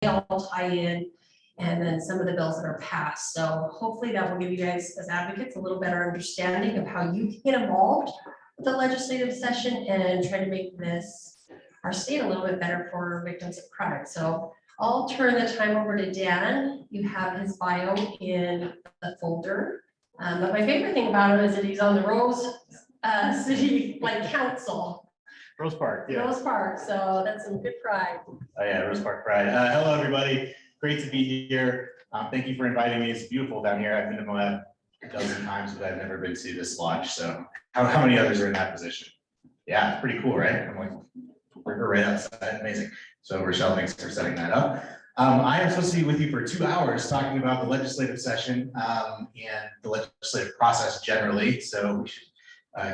all tie in, and then some of the bills that are passed. So hopefully that will give you guys as advocates a little better understanding of how you can get involved with the legislative session and try to make this, our state, a little bit better for victims of crime. So I'll turn the time over to Dan. You have his bio in the folder. But my favorite thing about him is that he's on the Rose City Council. Rose Park, yeah. Rose Park, so that's some good pride. Oh yeah, Rose Park pride. Hello everybody, great to be here. Thank you for inviting me. It's beautiful down here. I've been to Moab a dozen times, but I've never been to this lodge. So how many others are in that position? Yeah, it's pretty cool, right? I'm like, we're right outside, amazing. So Rochelle, thanks for setting that up. I am supposed to be with you for 2 hours talking about the legislative session and the legislative process generally. So we should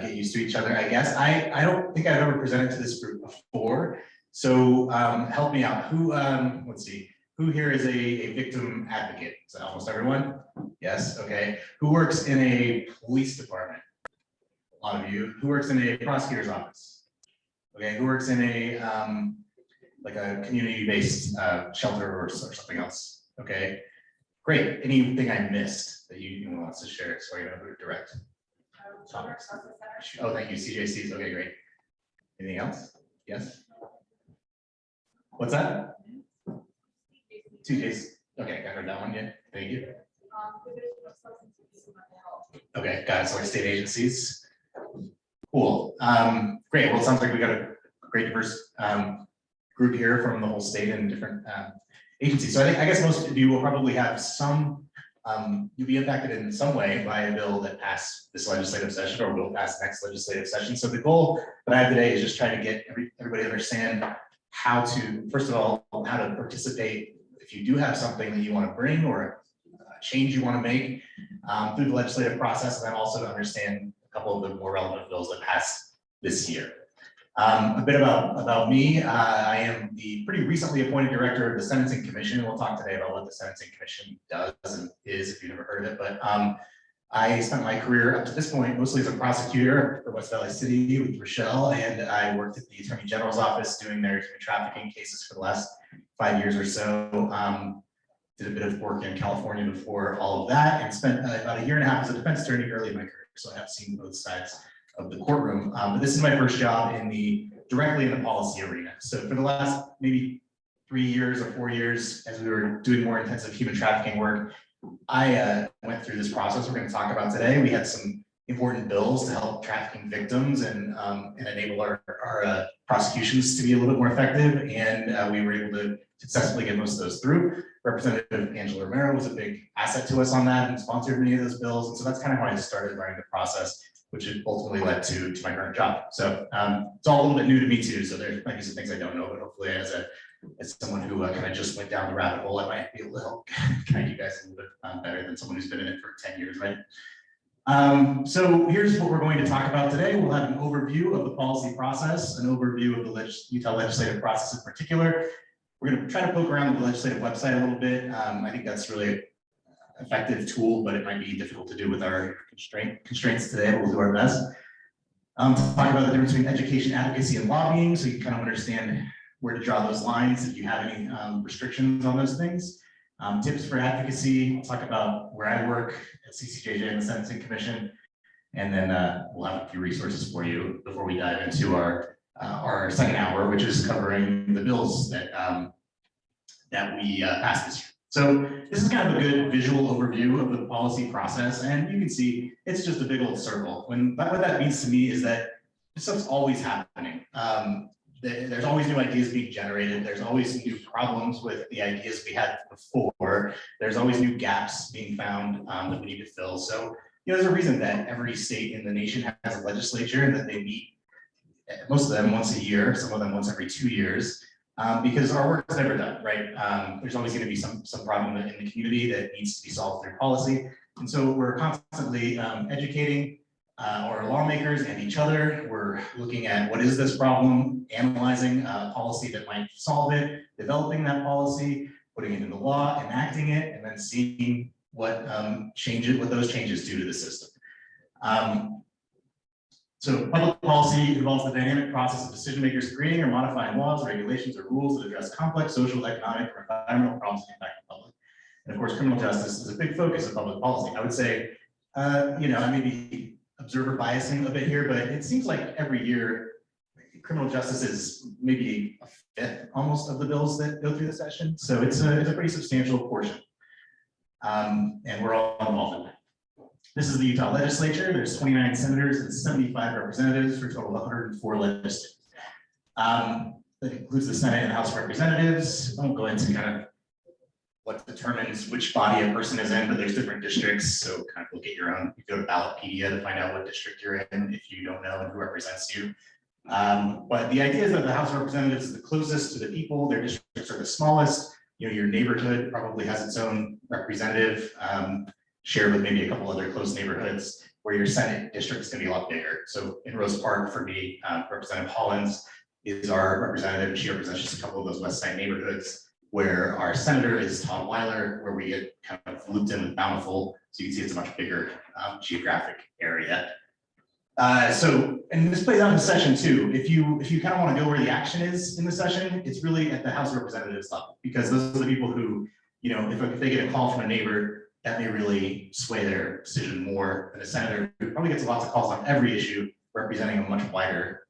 get used to each other, I guess. I don't think I've ever presented to this group before. So help me out. Who, let's see, who here is a victim advocate? Is that almost everyone? Yes, okay. Who works in a police department? A lot of you. Who works in a prosecutor's office? Okay, who works in a like a community-based shelter or something else? Okay, great. Anything I missed that you want to share so I know who to direct? Oh, thank you, CJCs. Okay, great. Anything else? Yes. What's that? 2 days. Okay, I heard that one. Yeah, thank you. Okay, got it. So like state agencies. Cool. Great. Well, it sounds like we got a great diverse group here from the whole state and different agencies. So I guess most of you will probably have some, you'll be impacted in some way by a bill that passed this legislative session or will pass next legislative session. So the goal that I have today is just trying to get everybody to understand how to, first of all, how to participate if you do have something that you want to bring or a change you want to make through the legislative process, and then also to understand a couple of the more relevant bills that passed this year. A bit about me. I am the pretty recently appointed director of the Sentencing Commission. We'll talk today about what the Sentencing Commission does and is, if you've never heard of it. But I spent my career up to this point mostly as a prosecutor for West Valley City with Rochelle, and I worked at the Attorney General's office doing their human trafficking cases for the last 5 years or so. Did a bit of work in California before all of that, and spent about 1.5 years as a defense attorney early in my career. So I have seen both sides of the courtroom, but this is my first job directly in the policy arena. So for the last maybe 3 years or 4 years, as we were doing more intensive human trafficking work, I went through this process we're going to talk about today. We had some important bills to help trafficking victims and enable our prosecutions to be a little bit more effective, and we were able to successfully get most of those through. Representative Angela Romero was a big asset to us on that and sponsored many of those bills, and so that's kind of how I started learning the process, which ultimately led to my current job. So it's all a little bit new to me too. So there might be some things I don't know, but hopefully as someone who kind of just went down the rabbit hole, I might be able to help guide you guys a little bit better than someone who's been in it for 10 years, right? So here's what we're going to talk about today. We'll have an overview of the policy process, an overview of the Utah legislative process in particular. We're going to try to poke around the legislative website a little bit. I think that's really an effective tool, but it might be difficult to do with our constraints today. We'll do our best. Talk about the difference between education, advocacy, and lobbying, so you can kind of understand where to draw those lines if you have any restrictions on those things. Tips for advocacy. We'll talk about where I work at CCJJ and the Sentencing Commission, and then we'll have a few resources for you before we dive into our second hour, which is covering the bills that we passed this year. So this is kind of a good visual overview of the policy process, and you can see it's just a big old circle. What that means to me is that this stuff's always happening. There's always new ideas being generated. There's always new problems with the ideas we had before. There's always new gaps being found that we need to fill. So, there's a reason that every state in the nation has a legislature and that they meet, most of them once a year, some of them once every 2 years, because our work is never done, right? There's always going to be some problem in the community that needs to be solved through policy. And so we're constantly educating our lawmakers and each other. We're looking at what is this problem, analyzing a policy that might solve it, developing that policy, putting it into law, enacting it, and then seeing what those changes do to the system. So public policy involves the dynamic process of decision makers creating or modifying laws, regulations, or rules that address complex social, economic, or environmental problems that impact the public. And of course, criminal justice is a big focus of public policy. I would say, you know, I may be observer biasing a bit here, but it seems like every year criminal justice is maybe a fifth almost of the bills that go through the session. So it's a pretty substantial portion. And we're all involved in that. This is the Utah legislature. There's 29 senators and 75 representatives for a total of 104 legislators. That includes the Senate and the House of Representatives. I won't go into kind of what determines which body a person is in, but there's different districts. So kind of look at your own. You go to Ballotpedia to find out what district you're in if you don't know and who represents you. But the idea is that the House of Representatives is the closest to the people. Their districts are the smallest. You know, your neighborhood probably has its own representative, shared with maybe a couple other close neighborhoods, where your Senate district is going to be a lot bigger. So in Rose Park, for me, Representative Hollins is our representative. She represents just a couple of those West Side neighborhoods, where our senator is Todd Weiler, where we get kind of looped in with Bountiful. So you can see it's a much bigger geographic area. And this plays out in the session too. If you kind of want to go where the action is in the session, it's really at the House of Representatives level, because those are the people who, you know, if they get a call from a neighbor, that may really sway their decision more than a senator who probably gets lots of calls on every issue, representing a much wider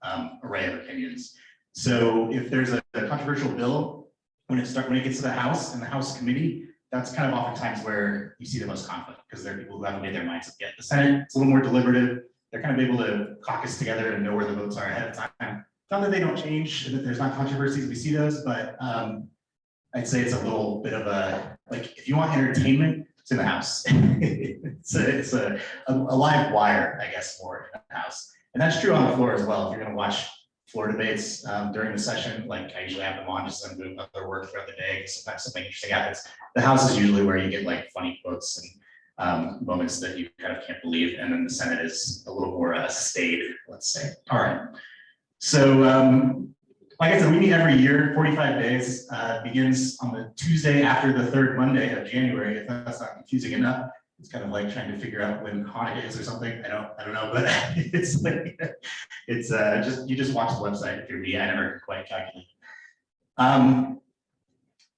array of opinions. So if there's a controversial bill, when it gets to the House and the House committee, that's kind of oftentimes where you see the most conflict, because there are people who haven't made their minds up yet. The Senate, it's a little more deliberative. They're kind of able to caucus together and know where the votes are ahead of time. Not that they don't change, and that there's not controversies, we see those, but I'd say it's a little bit of a, like, if you want entertainment, it's in the House. it's a live wire, I guess, for the House. And that's true on the floor as well. If you're gonna watch floor debates during the session, like I usually have them on just so I'm doing other work throughout the day. Sometimes something interesting happens. The House is usually where you get like funny quotes and moments that you kind of can't believe. And then the Senate is a little more staid, let's say. All right. So like I said, we meet every year, 45 days, begins on the Tuesday after the third Monday of January. If that's not confusing enough, it's kind of like trying to figure out when Hanukkah is or something. I don't know, but it's like, it's just, you just watch the website if you're me. I never quite calculate.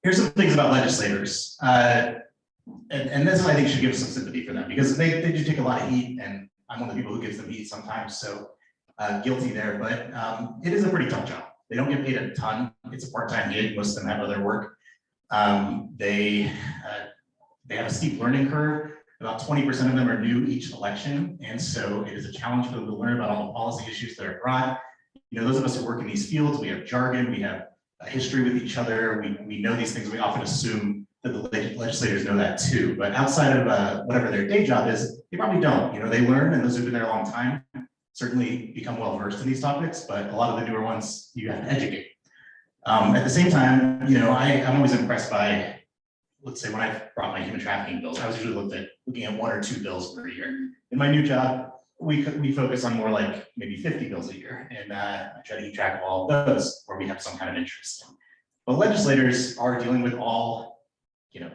Here's some things about legislators. And this I think should give us some sympathy for them, because they do take a lot of heat, and I'm one of the people who gives them heat sometimes, so guilty there, but it is a pretty tough job. They don't get paid a ton. It's a part-time gig. Most of them have other work. They have a steep learning curve. About 20% of them are new each election, and so it is a challenge for them to learn about all the policy issues that are brought. You know, those of us who work in these fields, we have jargon, we have a history with each other, we know these things. We often assume that the legislators know that too, but outside of whatever their day job is, they probably don't. You know, they learn, and those who've been there a long time certainly become well versed in these topics, but a lot of the newer ones you have to educate. At the same time, you know, I'm always impressed by, let's say when I brought my human trafficking bills, I was usually looking at 1 or 2 bills per year. In my new job, we focus on more like maybe 50 bills a year, and I try to keep track of all of those where we have some kind of interest. But legislators are dealing with all, you know,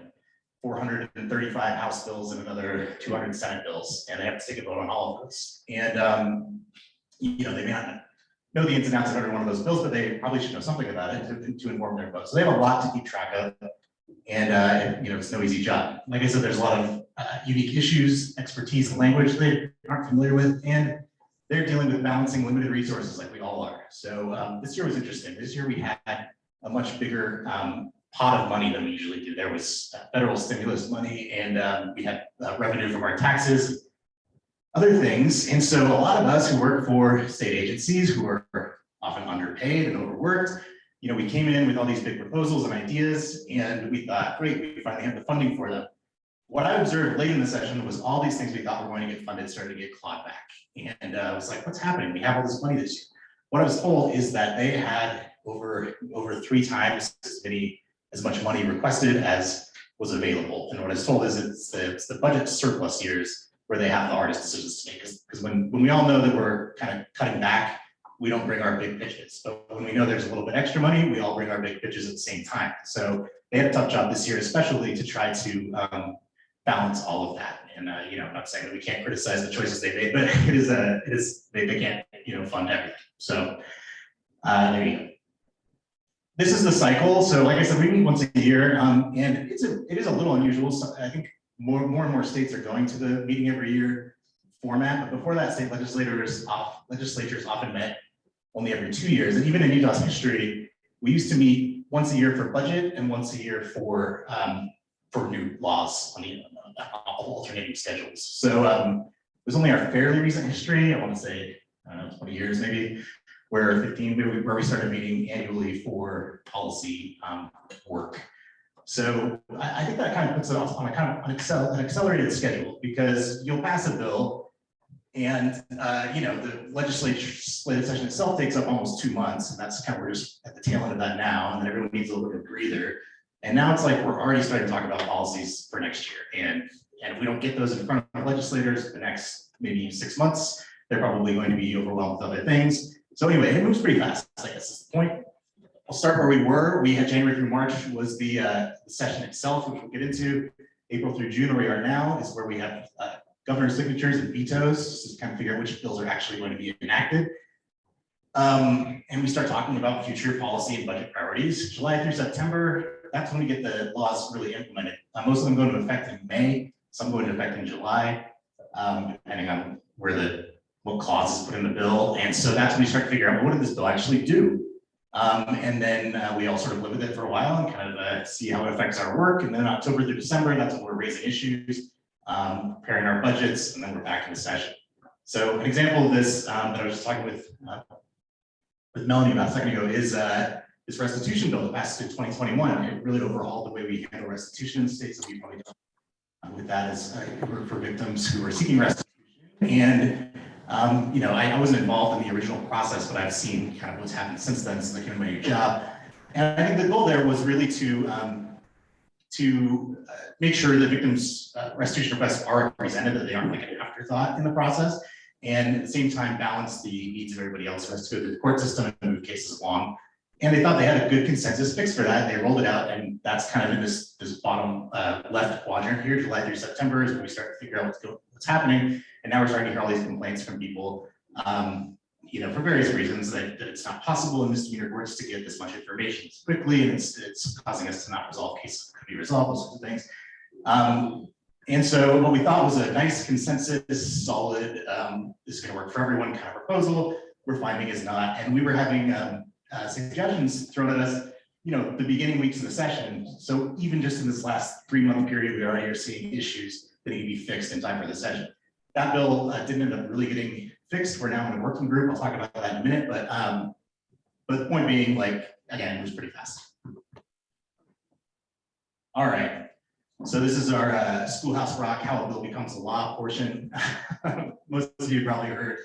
435 House bills and another 200 Senate bills, and they have to take a vote on all of those. And you know, they may not know the ins and outs of every one of those bills, but they probably should know something about it to inform their vote. So they have a lot to keep track of, and you know, it's no easy job. Like I said, there's a lot of unique issues, expertise, and language they aren't familiar with, and they're dealing with balancing limited resources like we all are. So this year was interesting. This year we had a much bigger pot of money than we usually do. There was federal stimulus money, and we had revenue from our taxes, other things. And so a lot of us who work for state agencies who are often underpaid and overworked, you know, we came in with all these big proposals and ideas, and we thought, great, we finally have the funding for them. What I observed late in the session was all these things we thought were going to get funded started to get clawed back. And I was like, what's happening? We have all this money this year. What I was told is that they had over 3 times as much money requested as was available. And what I was told is it's the budget surplus years where they have the hardest decisions to make. Because when we all know that we're kind of cutting back, we don't bring our big pitches. But when we know there's a little bit extra money, we all bring our big pitches at the same time. So they had a tough job this year, especially to try to balance all of that. And you know, I'm not saying that we can't criticize the choices they made, but they can't fund everything. So there you go. This is the cycle. So like I said, we meet once a year, and it is a little unusual. So I think more and more states are going to the meeting every year format. But before that, state legislatures often met only every 2 years. And even in Utah's history, we used to meet once a year for budget and once a year for new laws on the alternating schedules. So it was only our fairly recent history, I want to say, I don't know, 20 years maybe, where we started meeting annually for policy work. So I think that kind of puts it off on an accelerated schedule, because you'll pass a bill and the legislative session itself takes up almost 2 months, and that's kind of, we're just at the tail end of that now, and then everyone needs a little bit of a breather. And now it's like we're already starting to talk about policies for next year. And if we don't get those in front of legislators the next maybe 6 months, they're probably going to be overwhelmed with other things. So anyway, it moves pretty fast, I guess is the point. I'll start where we were. We had January through March was the session itself, which we'll get into. April through June, where we are now, is where we have governor's signatures and vetoes, just to kind of figure out which bills are actually going to be enacted. And we start talking about future policy and budget priorities. July through September, that's when we get the laws really implemented. Most of them go into effect in May, some go into effect in July, depending on what clause is put in the bill. And so that's when we start to figure out, well, what did this bill actually do? And then we all sort of live with it for a while and kind of see how it affects our work. And then October through December, that's when we're raising issues, preparing our budgets, and then we're back in the session. So an example of this that I was just talking with Melanie about a second ago is this restitution bill that passed in 2021. It really overhauled the way we handle restitution in the states, that we probably done with that as for victims who are seeking restitution. And I wasn't involved in the original process, but I've seen kind of what's happened since then, since I came to my new job. And I think the goal there was really to make sure that victims' restitution requests are represented, that they aren't like an afterthought in the process, and at the same time balance the needs of everybody else who has to go through the court system and move cases along. And they thought they had a good consensus fix for that. They rolled it out, and that's kind of in this bottom left quadrant here. July through September is when we start to figure out what's happening. And now we're starting to hear all these complaints from people, for various reasons, that it's not possible in misdemeanor courts to get this much information quickly, and it's causing us to not resolve cases that could be resolved, those sorts of things. And so what we thought was a nice consensus, solid, this is going to work for everyone kind of proposal, we're finding is not. And we were having suggestions thrown at us, the beginning weeks of the session. So even just in this last 3-month period, we already are seeing issues that need to be fixed in time for the session. That bill didn't end up really getting fixed. We're now in a working group. I'll talk about that in a minute, but the point being, again, it was pretty fast. All right. So this is our Schoolhouse Rock, how a bill becomes a law portion. Most of you probably heard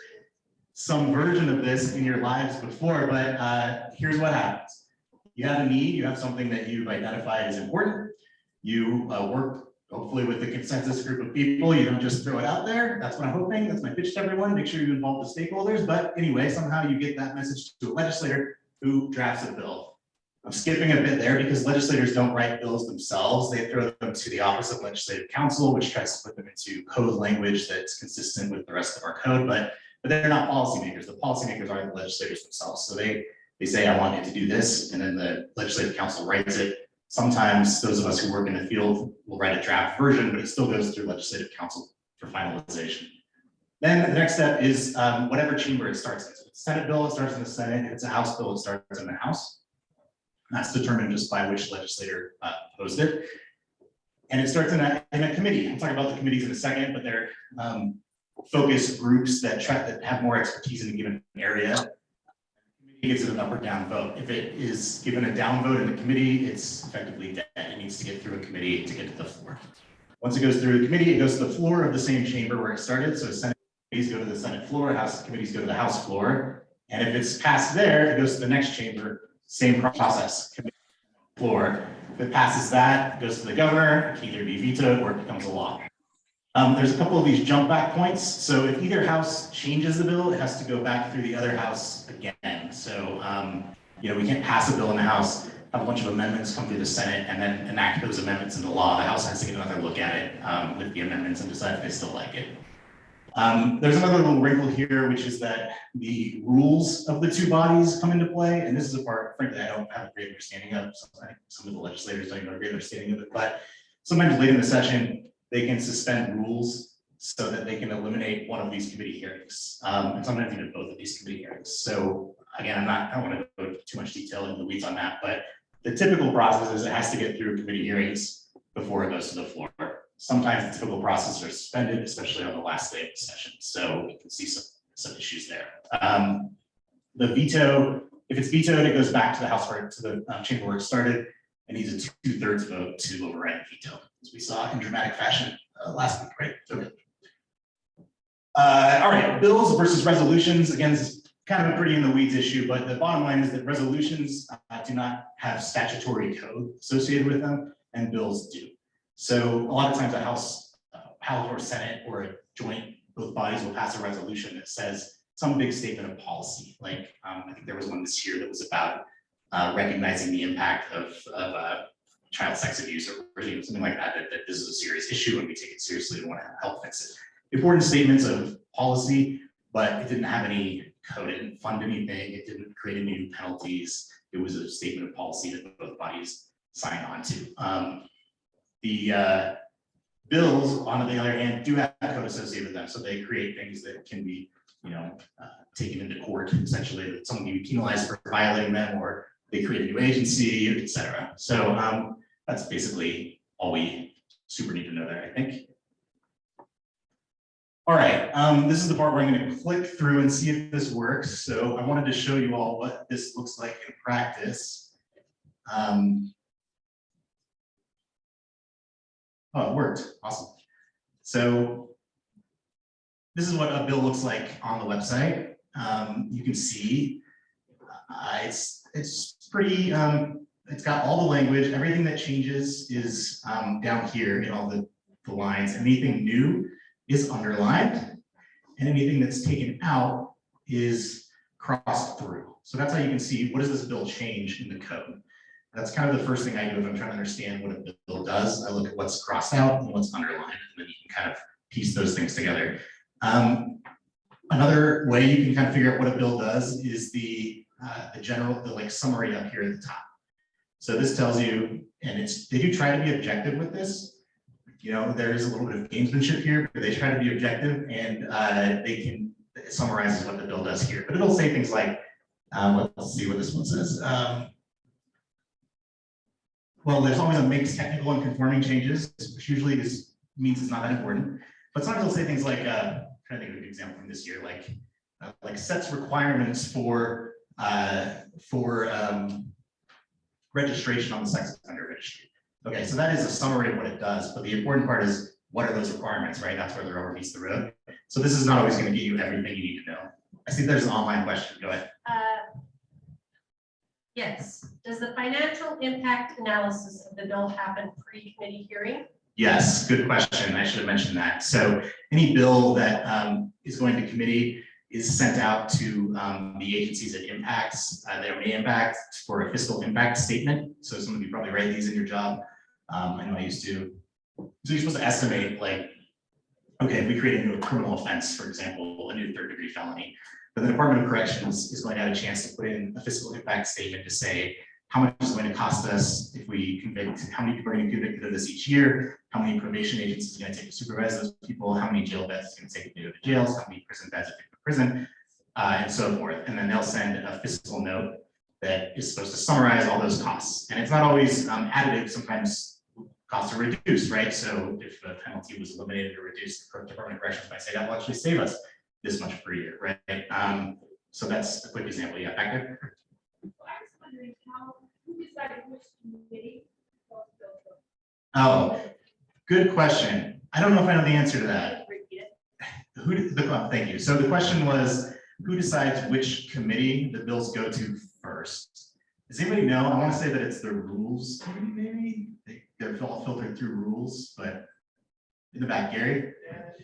some version of this in your lives before, but here's what happens. You have a need, you have something that you've identified as important. You work hopefully with the consensus group of people. You don't just throw it out there. That's what I'm hoping. That's my pitch to everyone. Make sure you involve the stakeholders. But anyway, somehow you get that message to a legislator who drafts a bill. I'm skipping a bit there because legislators don't write bills themselves. They throw them to the Office of Legislative Counsel, which tries to put them into code language that's consistent with the rest of our code. But they're not policymakers. The policymakers are the legislators themselves. So they say, I want you to do this, and then the Legislative Council writes it. Sometimes those of us who work in the field will write a draft version, but it still goes through Legislative Council for finalization. Then the next step is whatever chamber it starts in. So if it's a Senate bill, it starts in the Senate. If it's a House bill, it starts in the House. And that's determined just by which legislator proposed it. And it starts in a committee. I'll talk about the committees in a second, but they're focus groups that have more expertise in a given area. Gives it an up or down vote. If it is given a down vote in the committee, it's effectively dead. It needs to get through a committee to get to the floor. Once it goes through the committee, it goes to the floor of the same chamber where it started. So Senate committees go to the Senate floor, House committees go to the House floor. And if it's passed there, it goes to the next chamber, same process, committee floor. If it passes that, it goes to the governor, it can either be vetoed or it becomes a law. There's a couple of these jump back points. So if either house changes the bill, it has to go back through the other house again. So, we can't pass a bill in the House, have a bunch of amendments come through the Senate, and then enact those amendments into law. The House has to get another look at it with the amendments and decide if they still like it. There's another little wrinkle here, which is that the rules of the two bodies come into play, and this is a part, frankly, I don't have a great understanding of. I think some of the legislators don't even have a great understanding of it, but sometimes late in the session, they can suspend rules so that they can eliminate one of these committee hearings, and sometimes even both of these committee hearings. So again, I don't want to go into too much detail in the weeds on that, but the typical process is it has to get through committee hearings before it goes to the floor. Sometimes the typical process are suspended, especially on the last day of the session. So you can see some issues there. The veto, if it's vetoed, it goes back to the House to the chamber where it started, and needs a 2/3 vote to override the veto, as we saw in dramatic fashion last week, right? Okay. All right, bills versus resolutions. Again, this is kind of a pretty in the weeds issue, but the bottom line is that resolutions do not have statutory code associated with them, and bills do. So a lot of times a House or Senate or a joint, both bodies will pass a resolution that says some big statement of policy. Like I think there was one this year that was about recognizing the impact of child sex abuse or something like that, that this is a serious issue and we take it seriously and want to help fix it. Important statements of policy, but it didn't have any code, it didn't fund anything, it didn't create any new penalties. It was a statement of policy that both bodies signed on to. The bills, on the other hand, do have code associated with them, so they create things that can be, taken into court. Essentially, that someone can be penalized for violating them, or they create a new agency, etc. So that's basically all we super need to know there, I think. All right, this is the part where I'm going to click through and see if this works. So I wanted to show you all what this looks like in practice. Oh, it worked. Awesome. So this is what a bill looks like on the website. You can see it's pretty, it's got all the language. Everything that changes is down here in all the lines. Anything new is underlined, and anything that's taken out is crossed through. So that's how you can see what does this bill change in the code. That's kind of the first thing I do if I'm trying to understand what a bill does. I look at what's crossed out and what's underlined, and then you can kind of piece those things together. Another way you can kind of figure out what a bill does is the summary up here at the top. So this tells you, and they do try to be objective with this. There is a little bit of gamesmanship here, but they try to be objective, and it summarizes what the bill does here. But it'll say things like, let's see what this one says. Well, there's always a mix technical and conforming changes, which usually means it's not that important. But sometimes they'll say things like, I'm trying to think of an example from this year, like sets requirements for registration on the sex offender registry. Okay, so that is a summary of what it does, but the important part is what are those requirements, right? That's where the rubber meets the road. So this is not always going to get you everything you need to know. I see there's an online question. Go ahead. Yes. Does the financial impact analysis of the bill happen pre-committee hearing? Yes, good question. I should have mentioned that. So any bill that is going to committee is sent out to the agencies it impacts, that may impact, for a fiscal impact statement. So some of you probably write these in your job. I know I used to. So you're supposed to estimate, like, okay, if we create a new criminal offense, for example, a new third-degree felony, then the Department of Corrections is going to have a chance to put in a fiscal impact statement to say how much is going to cost us if we convict, how many people are going to be convicted of this each year, how many probation agents is going to take to supervise those people, how many jail beds is going to take to go to jails, how many prison beds are taken to prison, and so forth. And then they'll send a fiscal note that is supposed to summarize all those costs. And it's not always additive. Sometimes costs are reduced, right? So if a penalty was eliminated or reduced, the Department of Corrections might say that will actually save us this much per year, right? So that's a quick example. Yeah, back there. I was wondering who decided which committee? Oh, good question. I don't know if I know the answer to that. Thank you. So the question was, who decides which committee the bills go to first? Does anybody know? I want to say that it's the rules committee, maybe. They're all filtered through rules, but in the back, Gary? Yeah,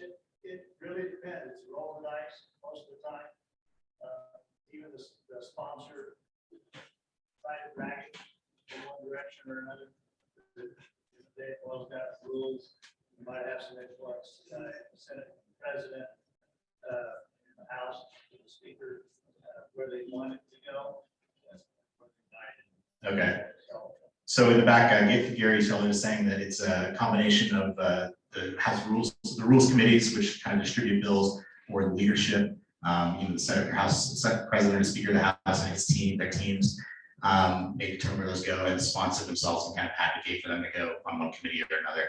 it really depends. It's roll the dice most of the time. Even the sponsor trying to drag it in one direction or another. They both got rules. You might have some influence. Senate president in the House, to the Speaker, where they want it to go. That's where they guide it. Okay. So, So in the back, Gary Sheldon is saying that it's a combination of the House rules, the rules committees, which kind of distribute bills, or the leadership, the Senate, House, Senate President, and Speaker of the House, and his team, their teams, they determine where those go and sponsor themselves and kind of advocate for them to go on one committee or another.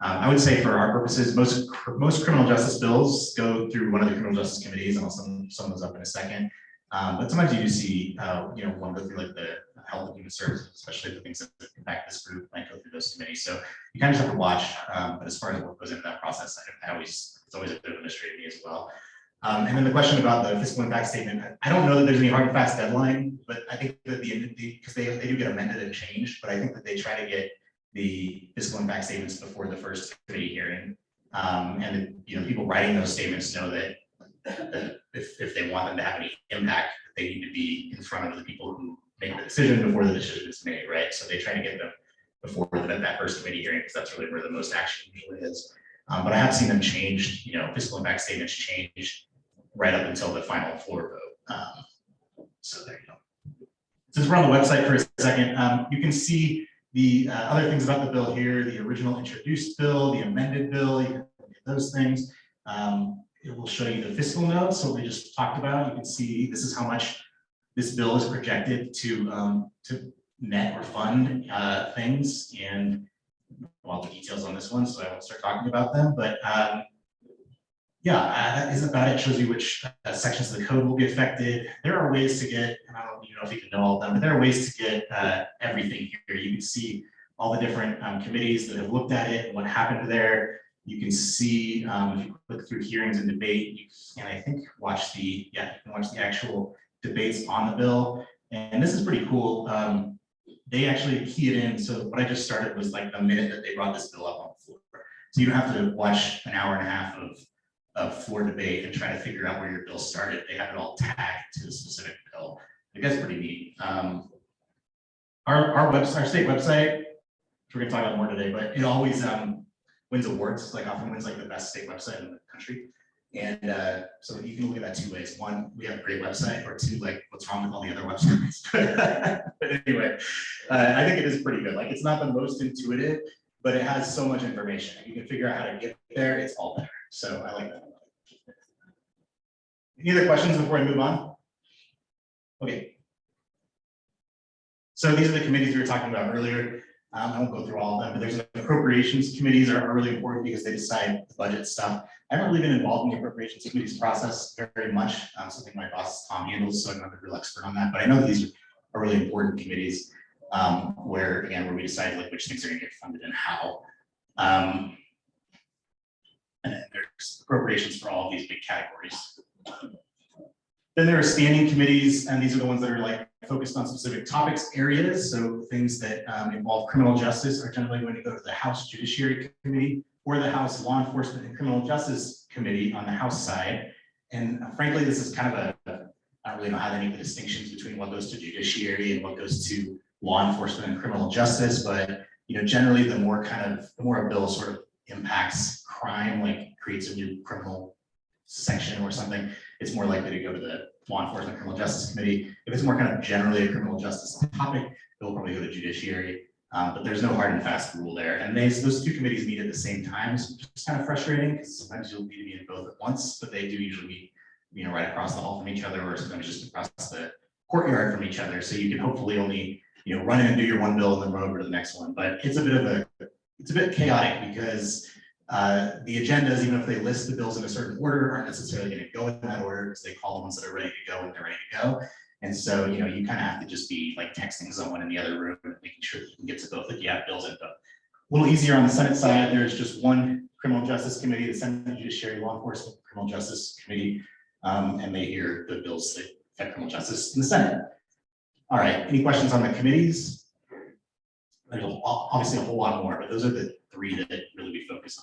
I would say for our purposes, most criminal justice bills go through one of the criminal justice committees, and I'll sum those up in a second. But sometimes you do see, one go through like the health and human services, especially the things that impact this group might go through those committees. So you kind of just have to watch. But as far as what goes into that process, it's always a bit of a mystery to me as well. And then the question about the fiscal impact statement, I don't know that there's any hard and fast deadline, but I think that because they do get amended and changed, but I think that they try to get the fiscal impact statements before the first committee hearing. And people writing those statements know that if they want them to have any impact, they need to be in front of the people who make the decision before the decision is made, right? So they try to get them before that first committee hearing, because that's really where the most action usually is. But I have seen them change, fiscal impact statements change right up until the final floor vote. So there you go. Since we're on the website for a second, you can see the other things about the bill here, the original introduced bill, the amended bill, you can look at those things. It will show you the fiscal notes, what we just talked about. You can see this is how much this bill is projected to net or fund things, and all the details on this one, so I won't start talking about them. But that is about it. Shows you which sections of the code will be affected. There are ways to get, and I don't know if you can know all of them, but there are ways to get everything here. You can see all the different committees that have looked at it and what happened there. You can see if you click through hearings and debate, you can, I think, watch the actual debates on the bill. And this is pretty cool. They actually key it in. So what I just started was like the minute that they brought this bill up on the floor. So you don't have to watch an hour and a half of floor debate and try to figure out where your bill started. They have it all tagged to a specific bill. I guess pretty neat. Our state website, which we're gonna talk about more today, but it always wins awards, like often wins like the best state website in the country. And so you can look at that two ways. One, we have a great website, or two, like what's wrong with all the other websites. But anyway, I think it is pretty good. Like it's not the most intuitive, but it has so much information. You can figure out how to get there, it's all there. So I like that. Any other questions before I move on? Okay. So these are the committees we were talking about earlier. I won't go through all of them, but there's appropriations committees are really important because they decide the budget stuff. I haven't really been involved in the appropriations committees process very much. Something my boss Tom handles, so I'm not a real expert on that. But I know these are really important committees where we decide like which things are going to get funded and how. And then there's appropriations for all of these big categories. Then there are standing committees, and these are the ones that are like focused on specific topics, areas. So things that involve criminal justice are generally going to go to the House Judiciary Committee or the House Law Enforcement and Criminal Justice Committee on the House side. And frankly, this is kind of I don't really know how to make the distinctions between what goes to judiciary and what goes to law enforcement and criminal justice. But generally, the more a bill sort of impacts crime, like creates a new criminal section or something, it's more likely to go to the Law Enforcement Criminal Justice Committee. If it's more kind of generally a criminal justice topic, it'll probably go to judiciary. But there's no hard and fast rule there. And those two committees meet at the same time, which is kind of frustrating because sometimes you'll need to be in both at once, but they do usually meet, right across the hall from each other, or sometimes just across the courtyard from each other. So you can hopefully only, run in and do your one bill and then run over to the next one. But it's a bit chaotic because the agendas, even if they list the bills in a certain order, aren't necessarily going to go in that order because they call the ones that are ready to go when they're ready to go. And so, you kind of have to just be like texting someone in the other room and making sure that you can get to both if you have bills in. But a little easier on the Senate side, there's just one criminal justice committee, the Senate Judiciary Law Enforcement Criminal Justice Committee, and they hear the bills that affect criminal justice in the Senate. All right, any questions on the committees? There's obviously a whole lot more, but those are the three that really we focus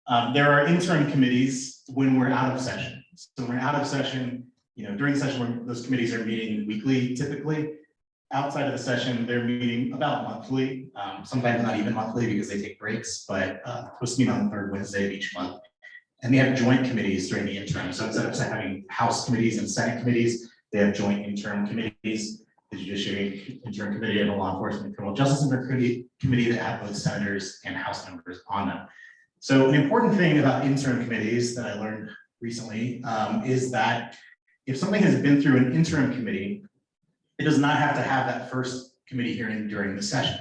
on. There are interim committees when we're out of session. So when we're out of session, during the session when those committees are meeting weekly, typically. Outside of the session, they're meeting about monthly, sometimes not even monthly because they take breaks, but supposed to meet on the third Wednesday of each month. And they have joint committees during the interim. So instead of having House committees and Senate committees, they have joint interim committees. The Judiciary Interim Committee and the Law Enforcement and Criminal Justice Interim Committee that have both senators and House members on them. So an important thing about interim committees that I learned recently is that if something has been through an interim committee, it does not have to have that first committee hearing during the session.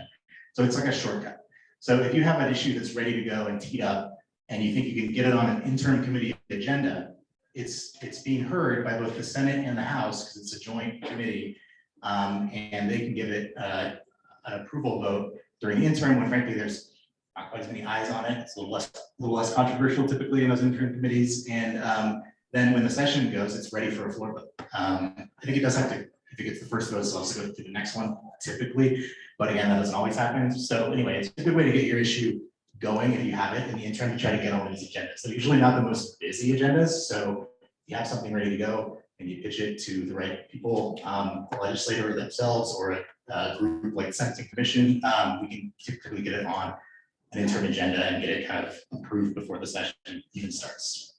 So it's like a shortcut. So if you have an issue that's ready to go and teed up, and you think you can get it on an interim committee agenda, it's being heard by both the Senate and the House because it's a joint committee. And they can give it an approval vote during the interim when frankly there's not quite as many eyes on it. It's a little less controversial typically in those interim committees. And then when the session goes, it's ready for a floor vote. I think it does have to, if it gets the first vote, so also go to the next one typically. But again, that doesn't always happen. So anyway, it's a good way to get your issue going if you have it in the interim to try to get on these agendas. They're usually not the most busy agendas. So if you have something ready to go, and you pitch it to the right people, the legislator themselves or a group like the Sentencing Commission, we can typically get it on an interim agenda and get it kind of approved before the session even starts.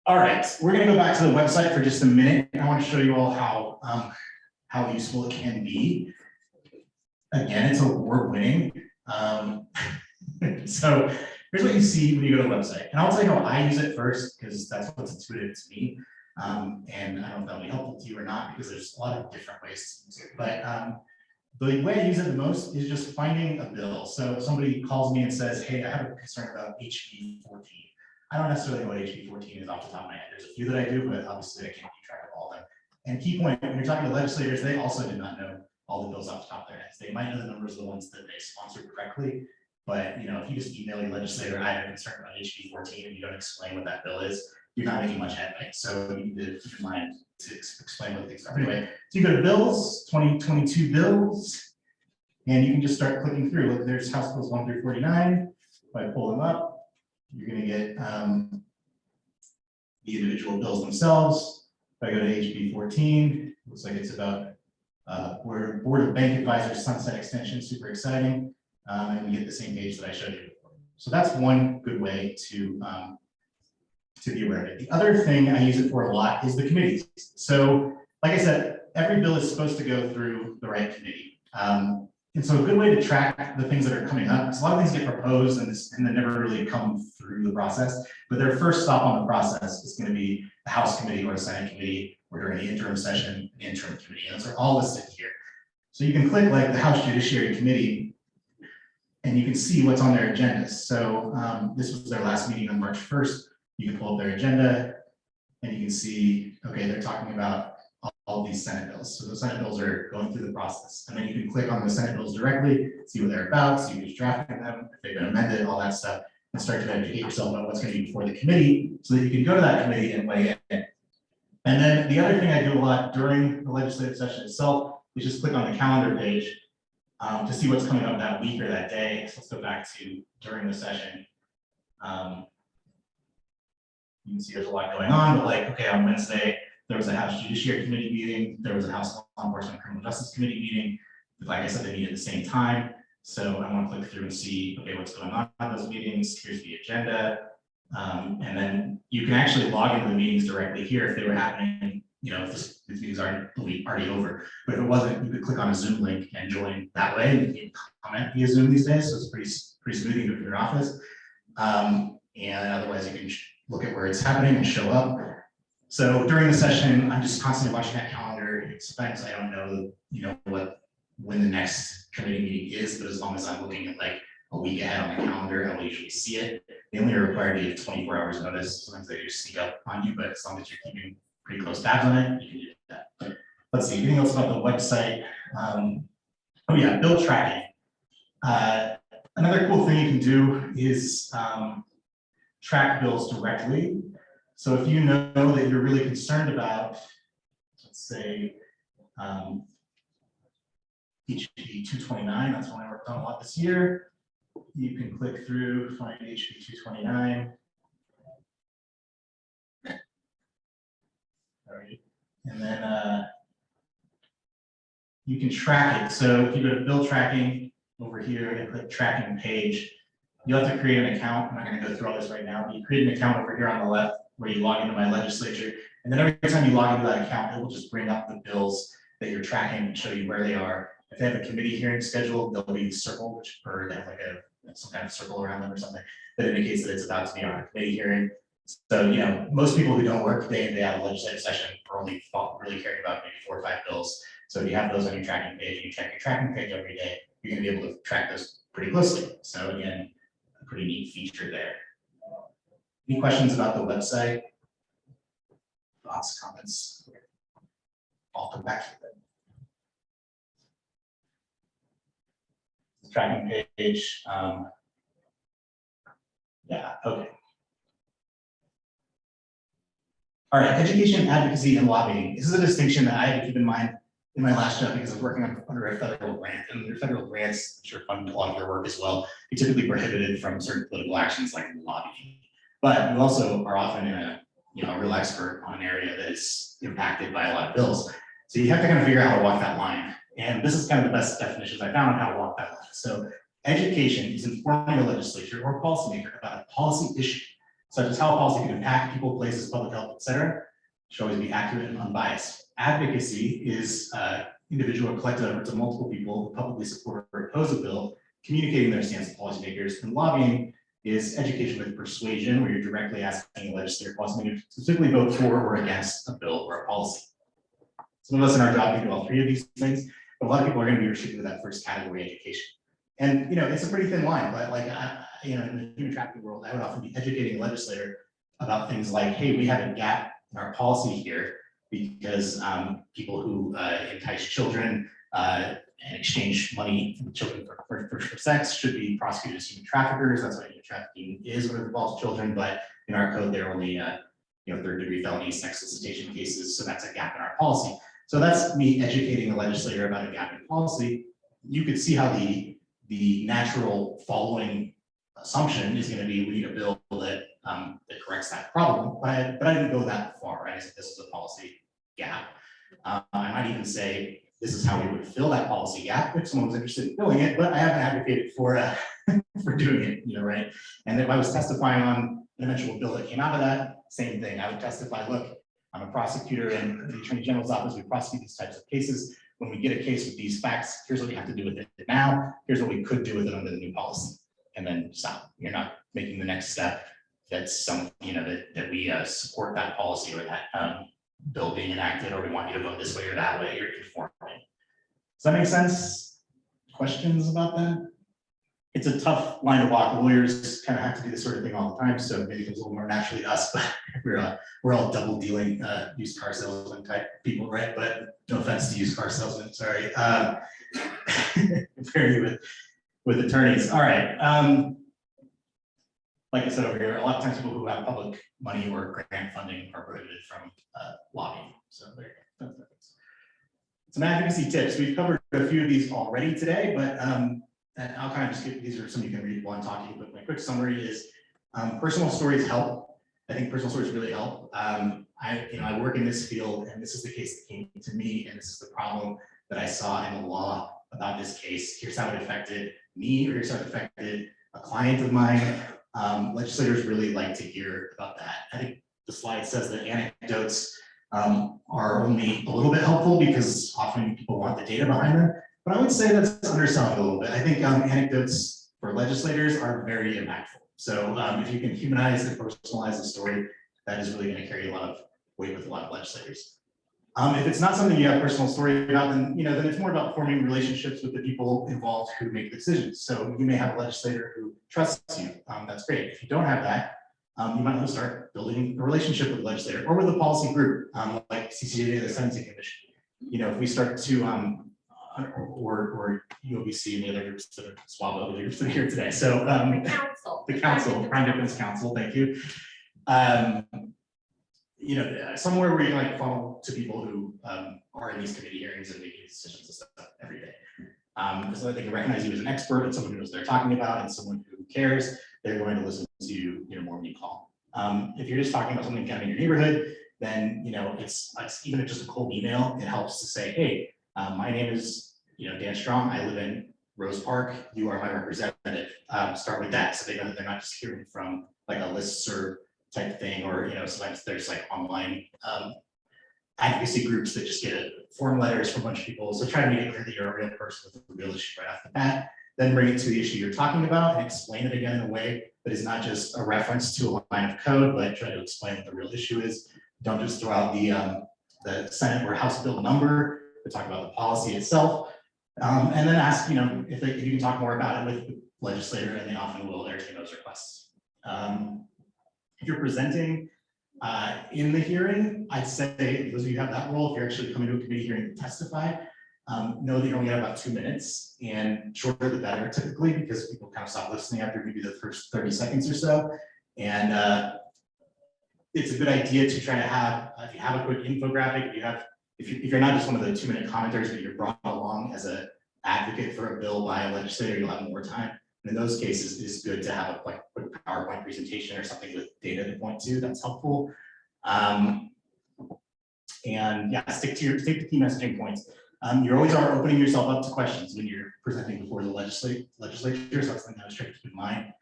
All right, we're gonna go back to the website for just a minute. I want to show you all how useful it can be. Again, it's award-winning. So here's what you see when you go to the website. And I'll tell you how I use it first, because that's what's intuitive to me. And I don't know if that'll be helpful to you or not, because there's a lot of different ways to use it. But the way I use it the most is just finding a bill. So if somebody calls me and says, hey, I have a concern about HB 14. I don't necessarily know what HB 14 is off the top of my head. There's a few that I do, but obviously I can't keep track of all of them. And key point, when you're talking to legislators, they also do not know all the bills off the top of their heads. They might know the numbers of the ones that they sponsored correctly. But if you just email your legislator, I have a concern about HB 14, and you don't explain what that bill is, you're not making much headway. So you need to keep in mind to explain what things are. Anyway, so you go to bills, 2022 bills, and you can just start clicking through. Look, there's House Bills 1 through 49. If I pull them up, you're going to get the individual bills themselves. If I go to HB 14, looks like it's about Board of Bank Advisors sunset extension, super exciting. And we get the same page that I showed you before. So that's one good way to be aware of it. The other thing I use it for a lot is the committees. So like I said, every bill is supposed to go through the right committee. And so a good way to track the things that are coming up, because a lot of things get proposed and they never really come through the process, but their first stop on the process is going to be the House committee or a Senate committee, or during the interim session, the interim committee. And those are all listed here. So you can click like the House Judiciary Committee, and you can see what's on their agendas. So this was their last meeting on March 1st. You can pull up their agenda and you can see, okay, they're talking about all of these Senate bills. So the Senate bills are going through the process. And then you can click on the Senate bills directly, see what they're about, see who's drafting them, if they've been amended, all that stuff, and start to educate yourself about what's going to be before the committee so that you can go to that committee and weigh in. And then the other thing I do a lot during the legislative session itself is just click on the calendar page to see what's coming up that week or that day. So let's go back to during the session. You can see there's a lot going on, but like, okay, on Wednesday, there was a House Judiciary Committee meeting, there was a House Law Enforcement and Criminal Justice Committee meeting. Like I said, they meet at the same time. So I want to click through and see, okay, what's going on in those meetings. Here's the agenda. And then you can actually log into the meetings directly here if they were happening, if these meetings aren't already over. But if it wasn't, you could click on a Zoom link and join that way. And you can comment via Zoom these days, so it's pretty smooth. You can do it from your office. And otherwise, you can look at where it's happening and show up. So during the session, I'm just constantly watching that calendar. Sometimes I don't know, when the next committee meeting is, but as long as I'm looking at like a week ahead on the calendar, I will usually see it. They only are required to give 24 hours notice. Sometimes they just sneak up on you, but as long as you're keeping pretty close tabs on it, you can do that. Let's see, anything else about the website? Oh yeah, bill tracking. Another cool thing you can do is track bills directly. So if you know that you're really concerned about, let's say, HB 229, that's one I worked on a lot this year. You can click through, find HB 229. All right. And then you can track it. So if you go to bill tracking over here and click tracking page, you have to create an account. I'm not going to go through all this right now, but you create an account over here on the left where you log into My Legislature. And then every time you log into that account, it will just bring up the bills that you're tracking and show you where they are. If they have a committee hearing scheduled, there'll be a circle, or they have like some kind of circle around them or something that indicates that it's about to be on a committee hearing. So, most people who don't work day in, day out of legislative session are only really caring about maybe 4 or 5 bills. So if you have those on your tracking page, and you check your tracking page every day, you're gonna be able to track those pretty closely. So again, a pretty neat feature there. Any questions about the website? Thoughts, comments? I'll come back to it. The tracking page. Yeah, okay. All right, education, advocacy, and lobbying. This is a distinction that I had to keep in mind in my last job because I was working under a federal grant, and under federal grants, I'm sure fund a lot of your work as well. You're typically prohibited from certain political actions like lobbying, but you also are often in a real expert on an area that is impacted by a lot of bills. So you have to kind of figure out how to walk that line. And this is kind of the best definitions I found on how to walk that line. So education is informing a legislature or policymaker about a policy issue, such as how a policy can impact people, places, public health, etc. Should always be accurate and unbiased. Advocacy is individual or collective efforts of multiple people who publicly support or oppose a bill, communicating their stance to policymakers. And lobbying is education with persuasion, where you're directly asking a legislator or policymaker to specifically vote for or against a bill or a policy. Some of us in our job can do all 3 of these things, but a lot of people are going to be restricted to that first category, education. And it's a pretty thin line, but like in the human trafficking world, I would often be educating a legislator about things like, hey, we have a gap in our policy here because people who entice children and exchange money from children for sex should be prosecuted as human traffickers. That's what human trafficking is when it involves children, but in our code, they're only 3rd-degree felony sex solicitation cases. So that's a gap in our policy. So that's me educating a legislator about a gap in policy. You could see how the natural following assumption is going to be we need a bill that corrects that problem, but I didn't go that far. Right? I said this is a policy gap. I might even say this is how we would fill that policy gap if someone was interested in filling it, but I haven't advocated for for doing it, right? And if I was testifying on an eventual bill that came out of that, same thing. I would testify, look, I'm a prosecutor in the Attorney General's office. We prosecute these types of cases. When we get a case with these facts, here's what we have to do with it now. Here's what we could do with it under the new policy. And then stop. You're not making the next step that's some, that we support that policy or that bill being enacted, or we want you to vote this way or that way. You're informing. Does that make sense? Questions about that? It's a tough line to walk. Lawyers kind of have to do this sort of thing all the time, so maybe it comes a little more naturally to us, but we're all double dealing used car salesman type people, right? But no offense to used car salesmen, sorry. Comparing you with attorneys. All right. Like I said over here, a lot of times people who have public money or grant funding are prohibited from lobbying. So there you go. Some advocacy tips. We've covered a few of these already today, but and I'll kind of just these are some you can read while I'm talking, but my quick summary is personal stories help. I think personal stories really help. I work in this field, and this is the case that came to me, and this is the problem that I saw in the law about this case. Here's how it affected me, or here's how it affected a client of mine. Legislators really like to hear about that. I think the slide says that anecdotes are only a little bit helpful because often people want the data behind them. But I would say that's underselling a little bit. I think anecdotes for legislators are very impactful. So if you can humanize and personalize the story, that is really going to carry a lot of weight with a lot of legislators. If it's not something you have a personal story about, then then it's more about forming relationships with the people involved who make decisions. So you may have a legislator who trusts you. That's great. If you don't have that, you might want to start building a relationship with the legislator or with a policy group like CCJJ, the Sentencing Commission. If we start to or UOBC and the other groups that are SWAVO, the groups that are here today. So the council, Crime Defense Council, thank you. Somewhere where you can like funnel to people who are in these committee hearings and making decisions and stuff every day. So that they can recognize you as an expert and someone who knows what they're talking about and someone who cares. They're going to listen to more when you call. If you're just talking about something kind of in your neighborhood, then it's even just a cold email. It helps to say, hey, my name is Dan Strong. I live in Rose Park, you are my representative. Start with that, so they know that they're not just hearing from like a listserv type thing, or sometimes there's like online advocacy groups that just get form letters from a bunch of people. So try to make it clear that you're a real person with a real issue right off the bat. Then bring it to the issue you're talking about and explain it again in a way that is not just a reference to a line of code, but try to explain what the real issue is. Don't just throw out the Senate or House bill number, but talk about the policy itself. And then ask, if you can talk more about it with the legislator, and they often will entertain those requests. If you're presenting in the hearing, I'd say, those of you who have that role, if you're actually coming to a committee hearing to testify, know that you only have about 2 minutes, and shorter the better typically, because people kind of stop listening after maybe the first 30 seconds or so. And it's a good idea to try to have, if you have a quick infographic, if you're not just one of the 2-minute commenters, but you're brought along as an advocate for a bill by a legislator, you'll have more time. And in those cases, it's good to have a quick PowerPoint presentation or something with data to point to. That's helpful. And yeah, stick to the key messaging points. You always are opening yourself up to questions when you're presenting before the legislature. So that's something I was trying to keep in mind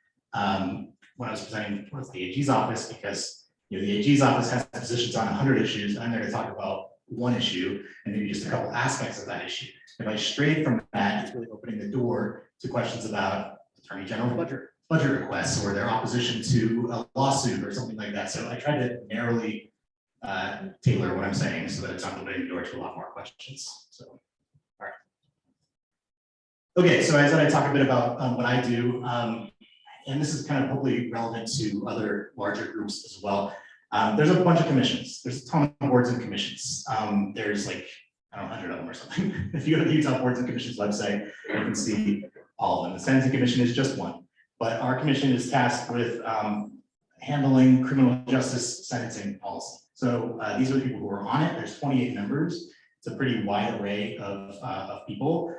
when I was presenting towards the AG's office, because the AG's office has positions on 100 issues, and I'm there to talk about one issue and maybe just a couple aspects of that issue. If I stray from that, it's really opening the door to questions about Attorney General budget requests or their opposition to a lawsuit or something like that. So I try to narrowly tailor what I'm saying so that it's not opening the door to a lot more questions. So, all right. Okay, so as I talk a bit about what I do, and this is kind of hopefully relevant to other larger groups as well. There's a bunch of commissions. There's a ton of boards and commissions. There's like, I don't know, 100 of them or something. If you go to the Utah Boards and Commissions website, you can see all of them. The Sentencing Commission is just one, but our commission is tasked with handling criminal justice sentencing policy. So these are the people who are on it. There's 28 members. It's a pretty wide array of people.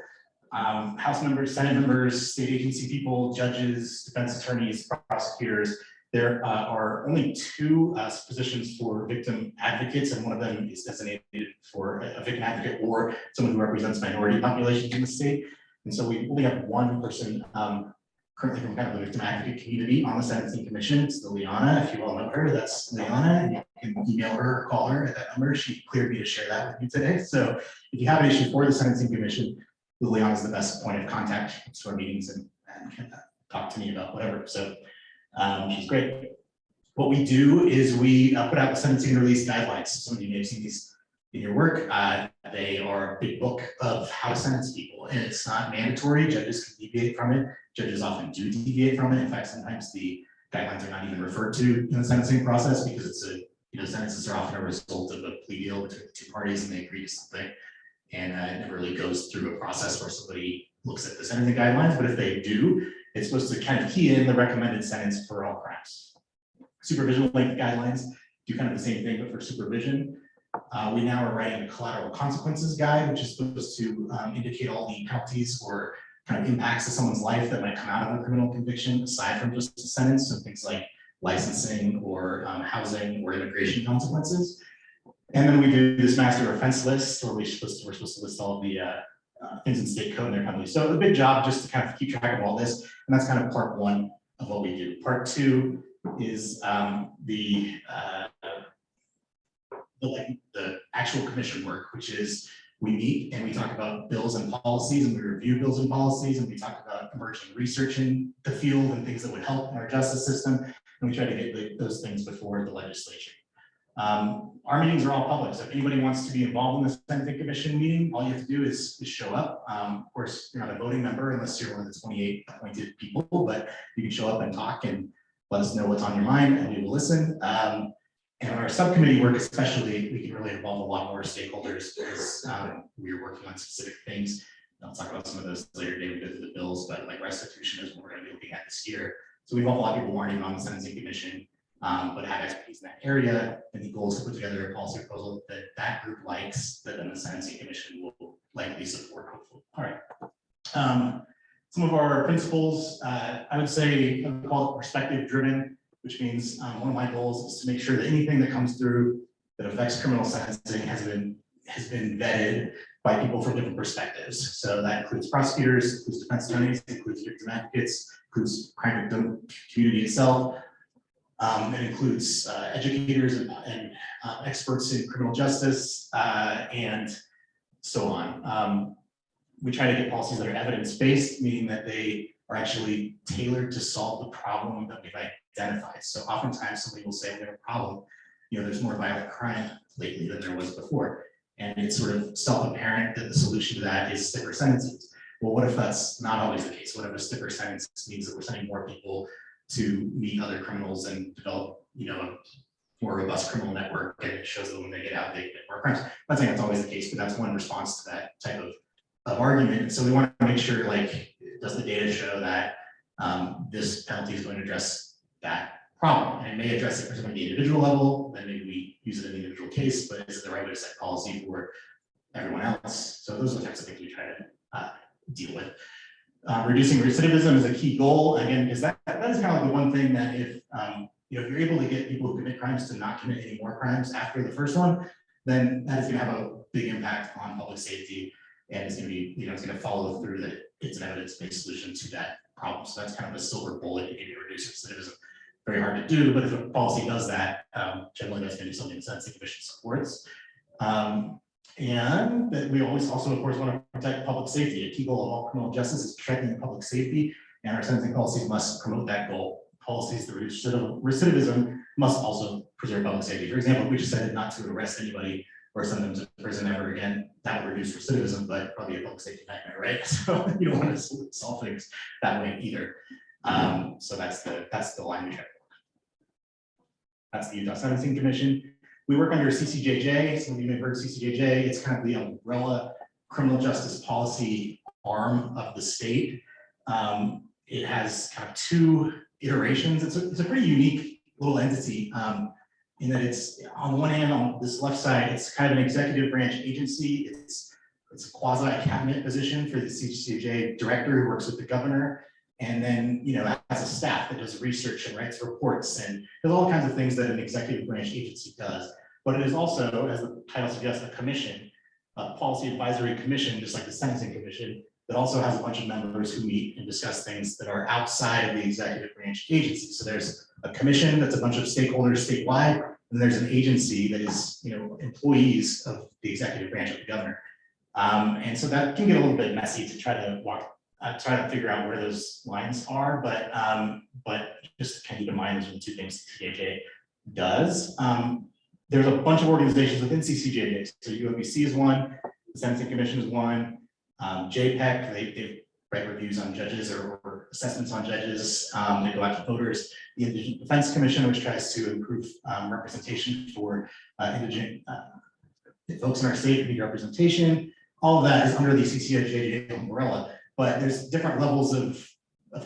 House members, Senate members, state agency people, judges, defense attorneys, prosecutors. There are only 2 positions for victim advocates, and one of them is designated for a victim advocate or someone who represents minority populations in the state. And so we only have one person currently from kind of the victim advocate community on the Sentencing Commission. It's Liliana. If you all know her, that's Liliana. You can email her or call her at that number. She cleared me to share that with you today. So if you have an issue for the Sentencing Commission, Liliana is the best point of contact to our meetings and can talk to me about whatever. So she's great. What we do is we put out the sentencing release guidelines. Some of you may have seen these in your work. They are a big book of how to sentence people, and it's not mandatory. Judges can deviate from it. Judges often do deviate from it. In fact, sometimes the guidelines are not even referred to in the sentencing process because it's sentences are often a result of a plea deal between the 2 parties and they agree to something. And it never really goes through a process where somebody looks at the sentencing guidelines, but if they do, it's supposed to kind of key in the recommended sentence for all crimes. Supervision length guidelines do kind of the same thing, but for supervision. We now are writing a collateral consequences guide, which is supposed to indicate all the penalties or kind of impacts to someone's life that might come out of a criminal conviction, aside from just a sentence. So things like licensing or housing or immigration consequences. And then we do this master offense list, where we're supposed to list all of the things in state code and their penalties. So a big job just to kind of keep track of all this. And that's kind of part 1 of what we do. Part 2 is the actual commission work, which is we meet and we talk about bills and policies, and we review bills and policies, and we talk about emerging research in the field and things that would help in our justice system. And we try to get those things before the legislature. Our meetings are all public, so if anybody wants to be involved in the Sentencing Commission meeting, all you have to do is show up. Of course, you're not a voting member unless you're one of the 28 appointed people, but you can show up and talk and let us know what's on your mind, and we will listen. And our subcommittee work, especially, we can really involve a lot more stakeholders because we're working on specific things. I'll talk about some of those later today. We go through the bills, but like restitution is what we're going to be looking at this year. So we involve a lot of people who aren't even on the Sentencing Commission, but have expertise in that area. And the goal is to put together a policy proposal that that group likes, that then the Sentencing Commission will likely support, hopefully. All right. Some of our principles, I would say, I would call it perspective driven, which means one of my goals is to make sure that anything that comes through that affects criminal sentencing has been vetted by people from different perspectives. So that includes prosecutors, includes defense attorneys, includes victim advocates, includes crime victim community itself. It includes educators and experts in criminal justice and so on. We try to get policies that are evidence-based, meaning that they are actually tailored to solve the problem that we've identified. So oftentimes somebody will say we have a problem, there's more violent crime lately than there was before. And it's sort of self-apparent that the solution to that is stiffer sentences. Well, what if that's not always the case? What if a stiffer sentence means that we're sending more people to meet other criminals and develop, a more robust criminal network, and it shows that when they get out, they commit more crimes. I'm not saying that's always the case, but that's one response to that type of argument. And so we want to make sure, does the data show that this penalty is going to address that problem? And it may address it for somebody at the individual level, then maybe we use it in the individual case, but is it the right way to set policy for everyone else? So those are the types of things we try to deal with. Reducing recidivism is a key goal, again, because that is kind of like the one thing that if you're able to get people who commit crimes to not commit any more crimes after the first one, then that is going to have a big impact on public safety, and it's going to be, it's going to follow through that it's an evidence-based solution to that problem. So that's kind of a silver bullet to reduce recidivism. Very hard to do, but if a policy does that, generally that's going to be something the Sentencing Commission supports. And that we always also, of course, want to protect public safety. A key goal of all criminal justice is protecting public safety, and our sentencing policies must promote that goal. Policies that reduce recidivism must also preserve public safety. For example, if we decided not to arrest anybody or send them to prison ever again, that would reduce recidivism, but probably a public safety nightmare, right? So you don't want to solve things that way either. So that's the line we try to work. That's the Utah Sentencing Commission. We work under CCJJ. Some of you may have heard CCJJ. It's kind of the umbrella criminal justice policy arm of the state. It has kind of two iterations. It's a pretty unique little entity in that it's, on the one hand, on this left side, it's kind of an executive branch agency. It's a quasi cabinet position for the CCJJ director who works with the governor. And then, has a staff that does research and writes reports and does all kinds of things that an executive branch agency does. But it is also, as the title suggests, a commission, a policy advisory commission, just like the Sentencing Commission, that also has a bunch of members who meet and discuss things that are outside of the executive branch agency. So there's a commission that's a bunch of stakeholders statewide, and there's an agency that is, employees of the executive branch of the governor. And so that can get a little bit messy to try to figure out where those lines are, but just kind of keep in mind those are the two things CCJJ does. There's a bunch of organizations within CCJJ. So UOBC is one, the Sentencing Commission is one, JPEC, they write reviews on judges or assessments on judges. They go out to voters. The Indigent Defense Commission, which tries to improve representation for indigent folks in our state who need representation. All of that is under the CCJJ umbrella. But there's different levels of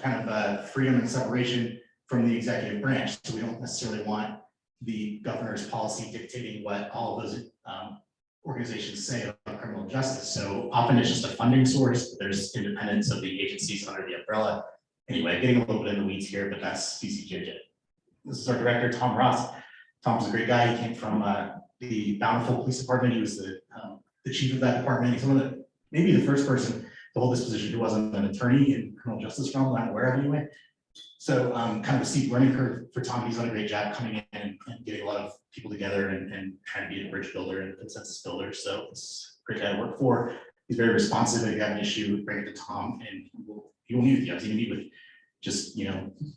kind of freedom and separation from the executive branch. So we don't necessarily want the governor's policy dictating what all of those organizations say about criminal justice. So often it's just a funding source, but there's independence of the agencies under the umbrella. Anyway, getting a little bit in the weeds here, but that's CCJJ. This is our director, Tom Ross. Tom's a great guy. He came from the Bountiful Police Department. He was the chief of that department. He's maybe the first person to hold this position who wasn't an attorney in criminal justice realm, that I'm aware of anyway. So kind of a steep learning curve for Tom. He's done a great job coming in and getting a lot of people together and trying to be a bridge builder and a consensus builder. So it's a great guy to work for. He's very responsive. If you have an issue, bring it to Tom and he will meet with you. He will meet with just,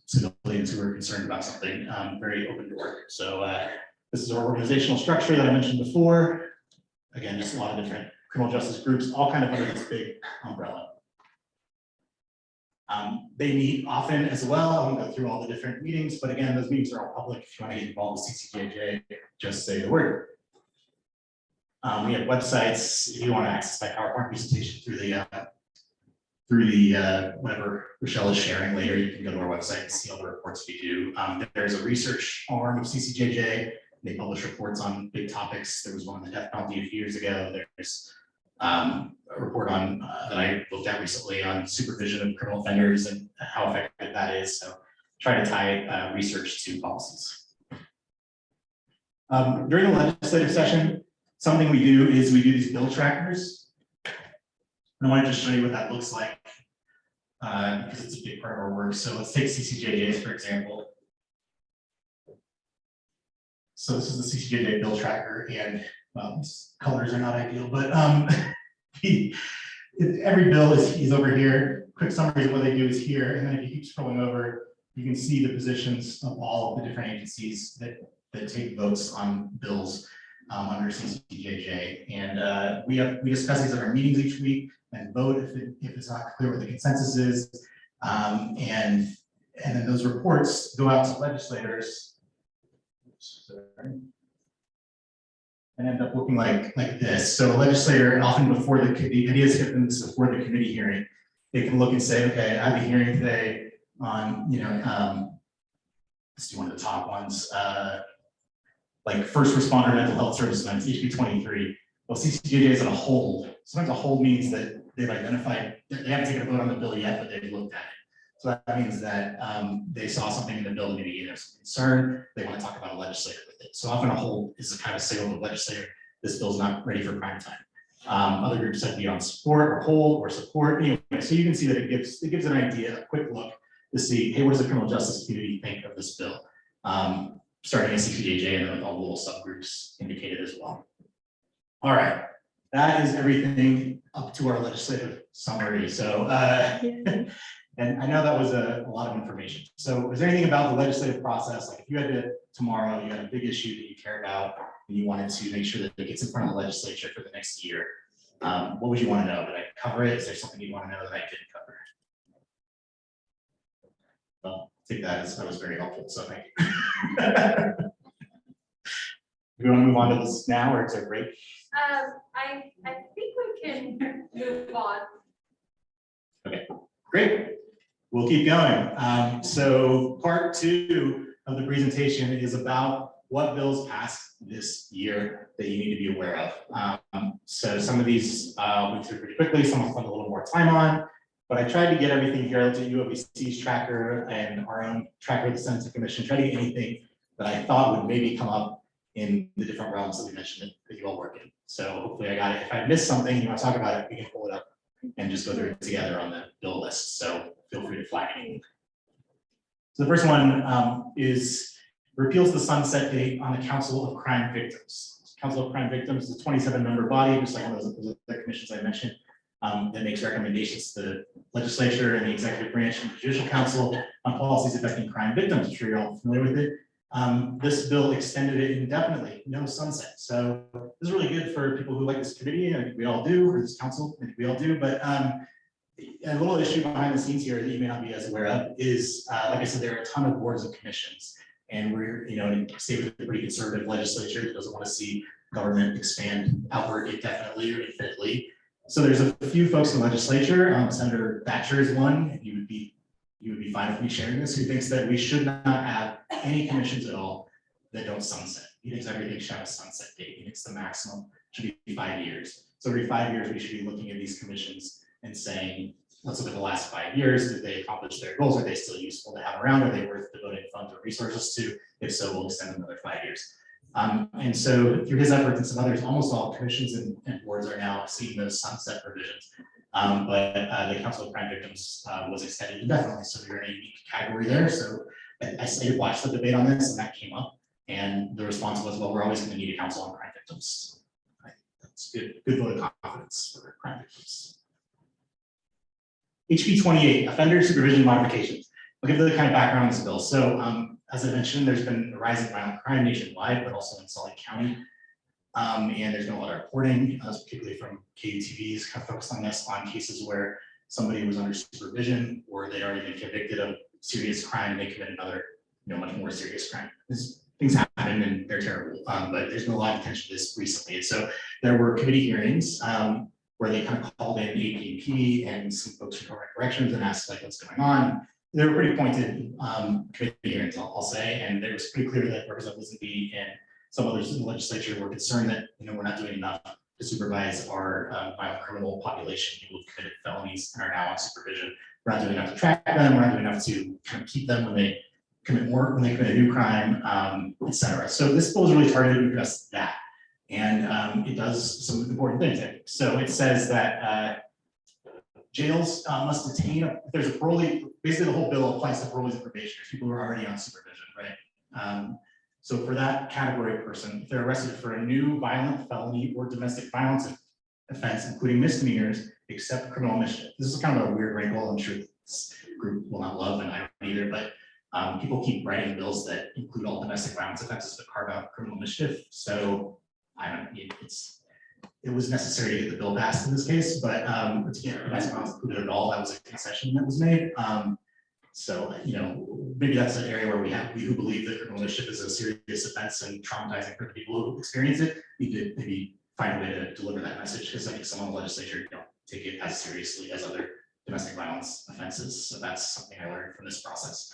civilians who are concerned about something, very open to work. So this is our organizational structure that I mentioned before. Again, just a lot of different criminal justice groups, all kind of under this big umbrella. They meet often as well. I won't go through all the different meetings, but again, those meetings are all public. If you want to get involved with CCJJ, just say the word. We have websites. If you want to access my PowerPoint presentation through the whatever Rochelle is sharing later, you can go to our website and see all the reports we do. There's a research arm of CCJJ. They publish reports on big topics. There was one on the death penalty a few years ago. There's a report on that I looked at recently on supervision of criminal offenders and how effective that is. So try to tie research to policies. During the legislative session, something we do is we do these bill trackers. And I want to just show you what that looks like because it's a big part of our work. So let's take CCJJs, for example. So this is the CCJJ bill tracker, and well, these colors are not ideal, but every bill is over here. Quick summary of what they do is here, and then if you keep scrolling over, you can see the positions of all of the different agencies that take votes on bills under CCJJ. And we discuss these at our meetings each week and vote if it's not clear what the consensus is. And then those reports go out to legislators. And end up looking like this. So a legislator, often before the ideas hit them before the committee hearing, they can look and say, okay, I have a hearing today on, let's do one of the top ones, like first responder mental health service events, HB 23. Well, CCJJ is on a hold. Sometimes a hold means that they've identified, they haven't taken a vote on the bill yet, but they've looked at it. So that means that they saw something in the bill, maybe there's some concern, they want to talk about a legislator with it. So often a hold is a kind of signal to the legislator, this bill's not ready for prime time. Other groups have to be on support or hold or support. Anyway, so you can see that it gives an idea, a quick look to see, hey, what does the criminal justice community think of this bill? Starting at CCJJ and then with all the little subgroups indicated as well. All right, that is everything up to our legislative summary. So, and I know that was a lot of information. So is there anything about the legislative process, like if you had to, tomorrow, you had a big issue that you care about and you wanted to make sure that it gets in front of the legislature for the next year, what would you want to know? Did I cover it? Is there something you want to know that I didn't cover? Well, I think that was very helpful, so thank you. Do we want to move on to this now, or is there a break? I think we can move on. Okay, great. We'll keep going. So part 2 of the presentation is about what bills passed this year that you need to be aware of. So some of these went through pretty quickly, some I'll spend a little more time on, but I tried to get everything here. I looked at UOBC's tracker and our own tracker of the Senate Commission, try to get anything that I thought would maybe come up in the different realms that we mentioned that you all work in. So hopefully I got it. If I missed something, you want to talk about it, we can pull it up and just go through it together on the bill list. So feel free to flag anything. So the first one is repeals the sunset date on the Council of Crime Victims. Council of Crime Victims is a 27-member body, just like one of those other commissions I mentioned, that makes recommendations to the legislature and the executive branch and the judicial council on policies affecting crime victims. I'm sure you're all familiar with it. This bill extended it indefinitely, no sunset. So this is really good for people who like this committee, I think we all do, or this council, I think we all do, but a little issue behind the scenes here that you may not be as aware of is, like I said, there are a ton of boards and commissions, and we're, in a state with a pretty conservative legislature that doesn't want to see government expand outward indefinitely or infinitely. So there's a few folks in the legislature, Senator Thatcher is one, and you would be fine with me sharing this, who thinks that we should not have any commissions at all that don't sunset. He thinks everything should have a sunset date. He thinks the maximum should be 5 years. So every 5 years, we should be looking at these commissions and saying, let's look at the last 5 years. Did they accomplish their goals? Are they still useful to have around? Are they worth devoting funds or resources to? If so, we'll extend them another 5 years. And so through his efforts and some others, almost all commissions and boards are now seeing those sunset provisions. But the Council of Crime Victims was extended indefinitely, so we were in a unique category there. So I watched the debate on this, and that came up, and the response was, well, we're always going to need a council on crime victims. That's good vote of confidence for crime victims. HB 28, offender supervision modifications. I'll give the kind of background on this bill. So as I mentioned, there's been a rise in violent crime nationwide, but also in Salt Lake County. And there's been a lot of reporting, particularly from KUTVs, kind of focused on this, on cases where somebody was under supervision or they'd already been convicted of serious crime and they commit another, much more serious crime. Things happen and they're terrible, but there's been a lot of attention to this recently. And so there were committee hearings where they kind of called in APP and some folks from corrections and asked like what's going on. They were pretty pointed committee hearings, I'll say, and it was pretty clear that Representative Lisenby and some others in the legislature were concerned that we're not doing enough to supervise our violent criminal population, people who've committed felonies and are now on supervision. We're not doing enough to track them. We're not doing enough to kind of keep them when they commit a new crime, et cetera. So this bill is really targeted to address that, and it does some important things. So it says that jails must detain, if there's a parolee, basically the whole bill applies to parolees and probationers, people who are already on supervision, right? So for that category of person, if they're arrested for a new violent felony or domestic violence offense, including misdemeanors, except criminal mischief. This is kind of a weird wrinkle, I'm sure this group will not love, and I don't either, but people keep writing bills that include all domestic violence offenses but carve out criminal mischief. So I don't, it was necessary to get the bill passed in this case, but to get domestic violence included at all, that was a concession that was made. So, maybe that's an area where we who believe that criminal mischief is a serious offense and traumatizing for the people who experience it, need to maybe find a way to deliver that message, because I think some of the legislature don't take it as seriously as other domestic violence offenses. So that's something I learned from this process.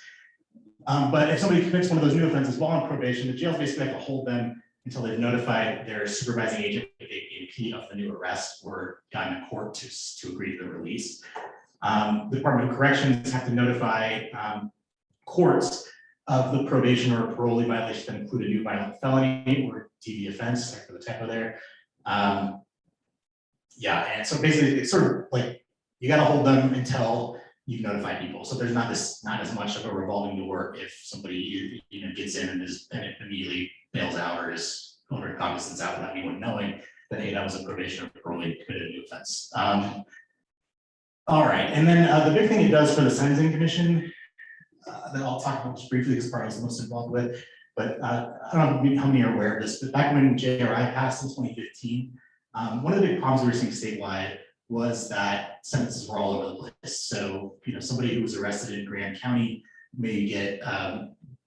But if somebody commits one of those new offenses while on probation, the jails basically have to hold them until they've notified their supervising agent if they of the new arrest or gotten a court to agree to the release. The Department of Corrections have to notify courts of the probation or parolee violation that include a new violent felony or DV offense, sorry for the typo there. Yeah, and so basically it's sort of like you got to hold them until you've notified people. So there's not as much of a revolving door if somebody gets in and immediately bails out or is overcognizance out without anyone knowing that, hey, that was a probation or parolee committed a new offense. All right, and then the big thing it does for the Sentencing Commission that I'll talk about just briefly because probably I was the most involved with, but I don't know how many are aware of this, but back when JRI passed in 2015, one of the big problems we were seeing statewide was that sentences were all over the place. So, somebody who was arrested in Grand County may get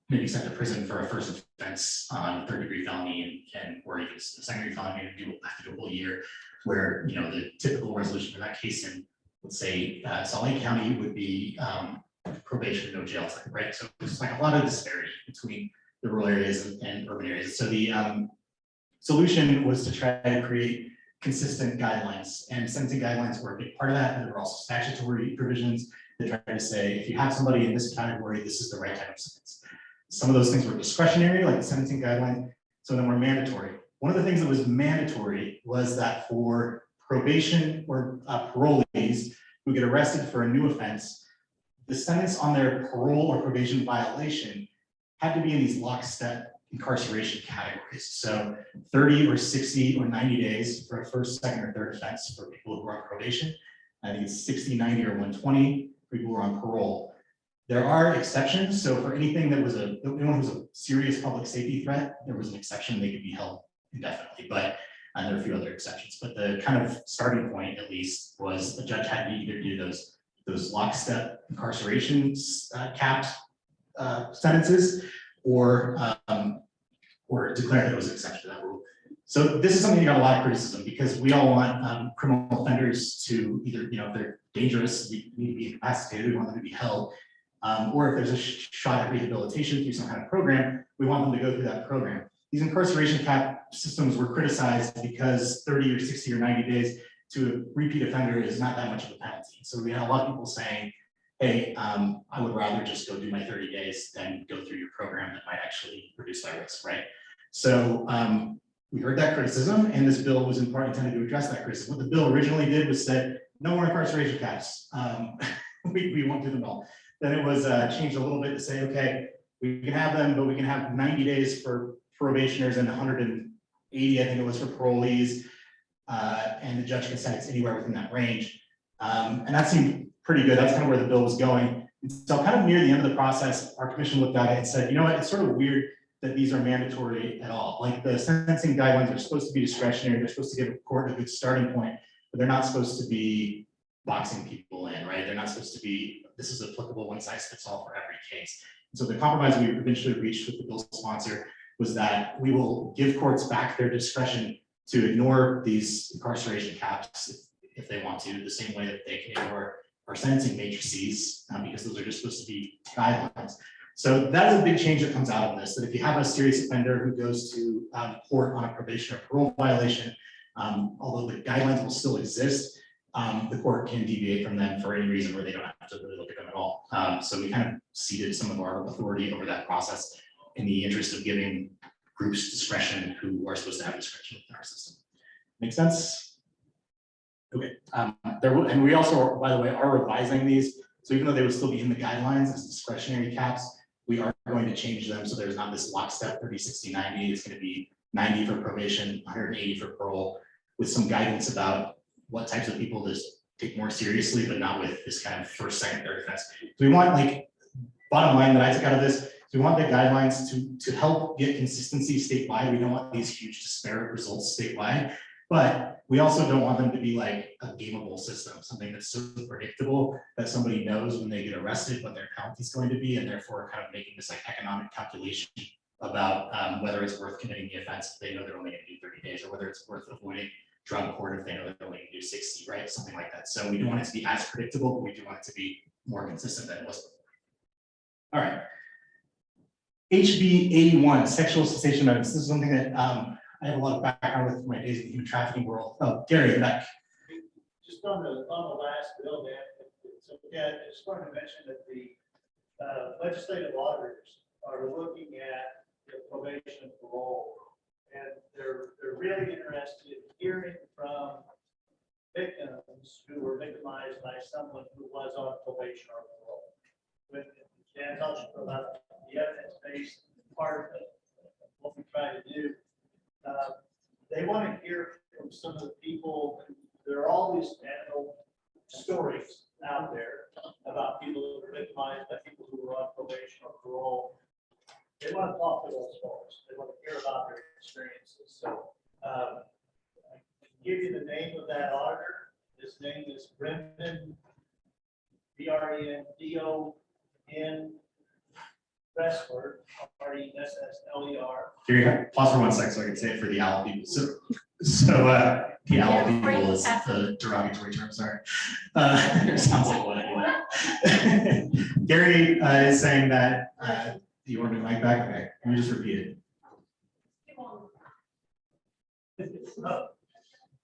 maybe sent to prison for a first offense on third-degree felony and or even a second-degree felony and have to do a whole year, where the typical resolution for that case in, let's say, Salt Lake County would be probation, no jail time, right? So there's like a lot of disparity between the rural areas and urban areas. So the solution was to try to create consistent guidelines, and sentencing guidelines were a big part of that. And there were also statutory provisions that tried to say, if you have somebody in this category, this is the right type of sentence. Some of those things were discretionary, like the sentencing guideline, some of them were mandatory. One of the things that was mandatory was that for probation or parolees who get arrested for a new offense, the sentence on their parole or probation violation had to be in these lockstep incarceration categories. So 30 or 60 or 90 days for a first, second, or third offense for people who are on probation. I think it's 60, 90, or 120 for people who are on parole. There are exceptions. So for anything that was anyone who was a serious public safety threat, there was an exception, they could be held indefinitely, but there are a few other exceptions. But the kind of starting point, at least, was the judge had to either do those lockstep incarceration capped sentences, or declare that it was an exception to that rule. So this is something that got a lot of criticism because we all want criminal offenders to either, if they're dangerous, we need to be incapacitated, we want them to be held, or if there's a shot at rehabilitation through some kind of program, we want them to go through that program. These incarceration cap systems were criticized because 30 or 60 or 90 days to a repeat offender is not that much of a penalty. So we had a lot of people saying, hey, I would rather just go do my 30 days than go through your program that might actually reduce my risk, right? So we heard that criticism, and this bill was in part intended to address that criticism. What the bill originally did was said, no more incarceration caps. We won't do them all. Then it was changed a little bit to say, okay, we can have them, but we can have 90 days for probationers and 180, I think it was, for parolees, and the judge can sentence anywhere within that range. And that seemed pretty good. That's kind of where the bill was going. And so kind of near the end of the process, our commission looked at it and said, you know what, it's sort of weird that these are mandatory at all. Like the sentencing guidelines are supposed to be discretionary. They're supposed to give a court a good starting point, but they're not supposed to be boxing people in, right? They're not supposed to be, this is applicable one size fits all for every case. And so the compromise we eventually reached with the bill's sponsor was that we will give courts back their discretion to ignore these incarceration caps if they want to, the same way that they can ignore our sentencing matrices, because those are just supposed to be guidelines. So that is a big change that comes out of this, that if you have a serious offender who goes to court on a probation or parole violation, although the guidelines will still exist, the court can deviate from them for any reason where they don't have to really look at them at all. So we kind of ceded some of our authority over that process in the interest of giving groups discretion who are supposed to have discretion within our system. Make sense? Okay, and we also, by the way, are revising these. So even though they would still be in the guidelines as discretionary caps, we are going to change them. So there's not this lockstep 30, 60, 90. It's going to be 90 for probation, 180 for parole, with some guidance about what types of people to take more seriously, but not with this kind of first, second, third offense. So we want, like, bottom line that I took out of this, we want the guidelines to help get consistency statewide. We don't want these huge disparate results statewide, but we also don't want them to be like a gameable system, something that's so predictable that somebody knows when they get arrested what their penalty is going to be, and therefore kind of making this like economic calculation about whether it's worth committing the offense if they know they're only going to do 30 days, or whether it's worth avoiding drug court if they know they're only going to do 60, right? Something like that. So we don't want it to be as predictable, but we do want it to be more consistent than it was before. All right. HB 81, sexual cessation notice. This is something that I have a lot of background with my days in the human trafficking world. Oh, Gary, you're back. Just on the last bill, Dan, so yeah, I just wanted to mention that the legislative auditors are looking at the probation and parole, and they're really interested in hearing from victims who were victimized by someone who was on probation or parole. When Dan talks about the evidence-based part of what we try to do, they want to hear from some of the people. There are all these anecdotal stories out there about people who were victimized by people who were on probation or parole. They want to talk to those folks. They want to hear about their experiences. So I can give you the name of that auditor. His name is Brendan, B-R-E-N-D-O-N, Ressler, R-E-S-S-L-E-R. Here, pause for 1 second so I can say it for the OWL people. So the OWL people is the derogatory term, sorry. It sounds like one anyway. Gary is saying that, do you want me to mic back? Okay, let me just repeat it.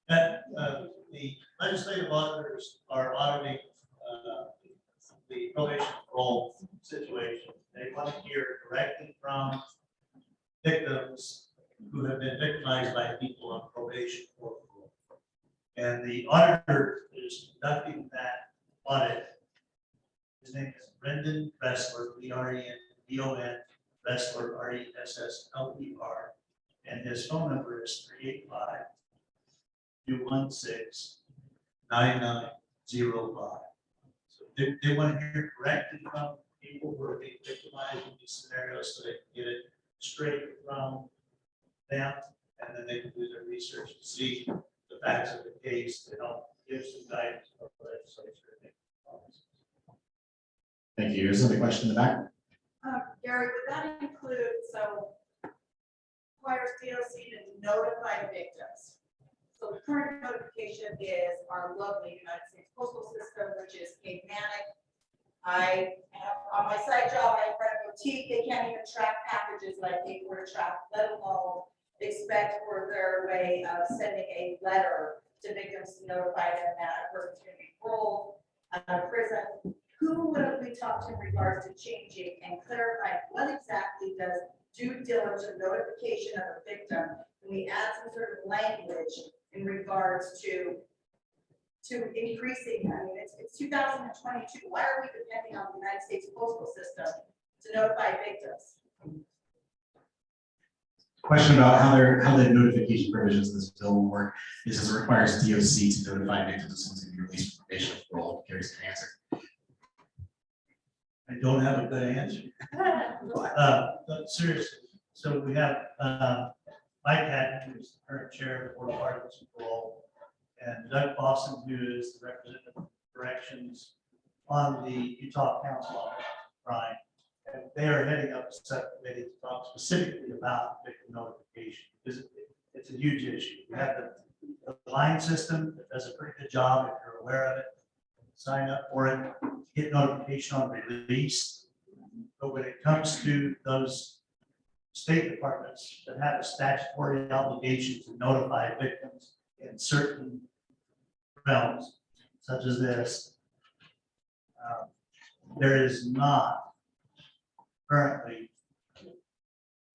The legislative auditors are auditing the probation parole situation. They want to hear directly from victims who have been victimized by people on probation or parole. And the auditor is conducting that audit. His name is Brendan Ressler, B-R-E-N-D-O-N, Ressler, R-E-S-S-L-E-R. And his phone number is 385-216-9905. So they want to hear directly from people who are being victimized in these scenarios so they can get it straight from them, and then they can do their research to see the facts of the case to help give some guidance for the legislature. Thank you. There's another question in the back. Gary, would that include, so requires DOC to notify victims? So the current notification is our lovely United States Postal System, which is Manic. I have on my side job, I have a boutique, they can't even track packages that I think we're tracked, let alone expect for their way of sending a letter to victims to notify them that a person's going to be paroled out of prison. Who would we talk to in regards to changing and clarifying what exactly does due diligence or notification of a victim? Can we add some sort of language in regards to increasing? I mean, it's 2022. Why are we depending on the United States Postal System to notify victims? Question about how the notification provisions in this bill will work is as it requires DOC to notify victims of someone's going to be released from probation or parole. Gary's going to answer. I don't have a good answer. But seriously, so we have Mike Hatton, who's the current chair of the Board of Pardons and Parole, and Doug Boston, who is the representative of corrections on the Utah Council on Crime. And they are heading up a subcommittee to talk specifically about victim notification, because it's a huge issue. We have the line system that does a pretty good job if you're aware of it. Sign up for it, get notification on release. But when it comes to those state departments that have a statutory obligation to notify victims in certain realms, such as this, there is not currently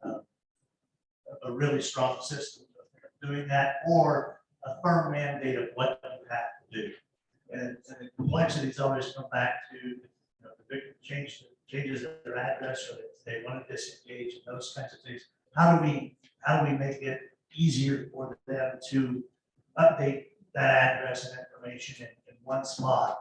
a really strong system of doing that, or a firm mandate of what you have to do. And the complexities always come back to, the victim changes their address, or they want to disengage and those kinds of things. How do we make it easier for them to update that address and information in one spot,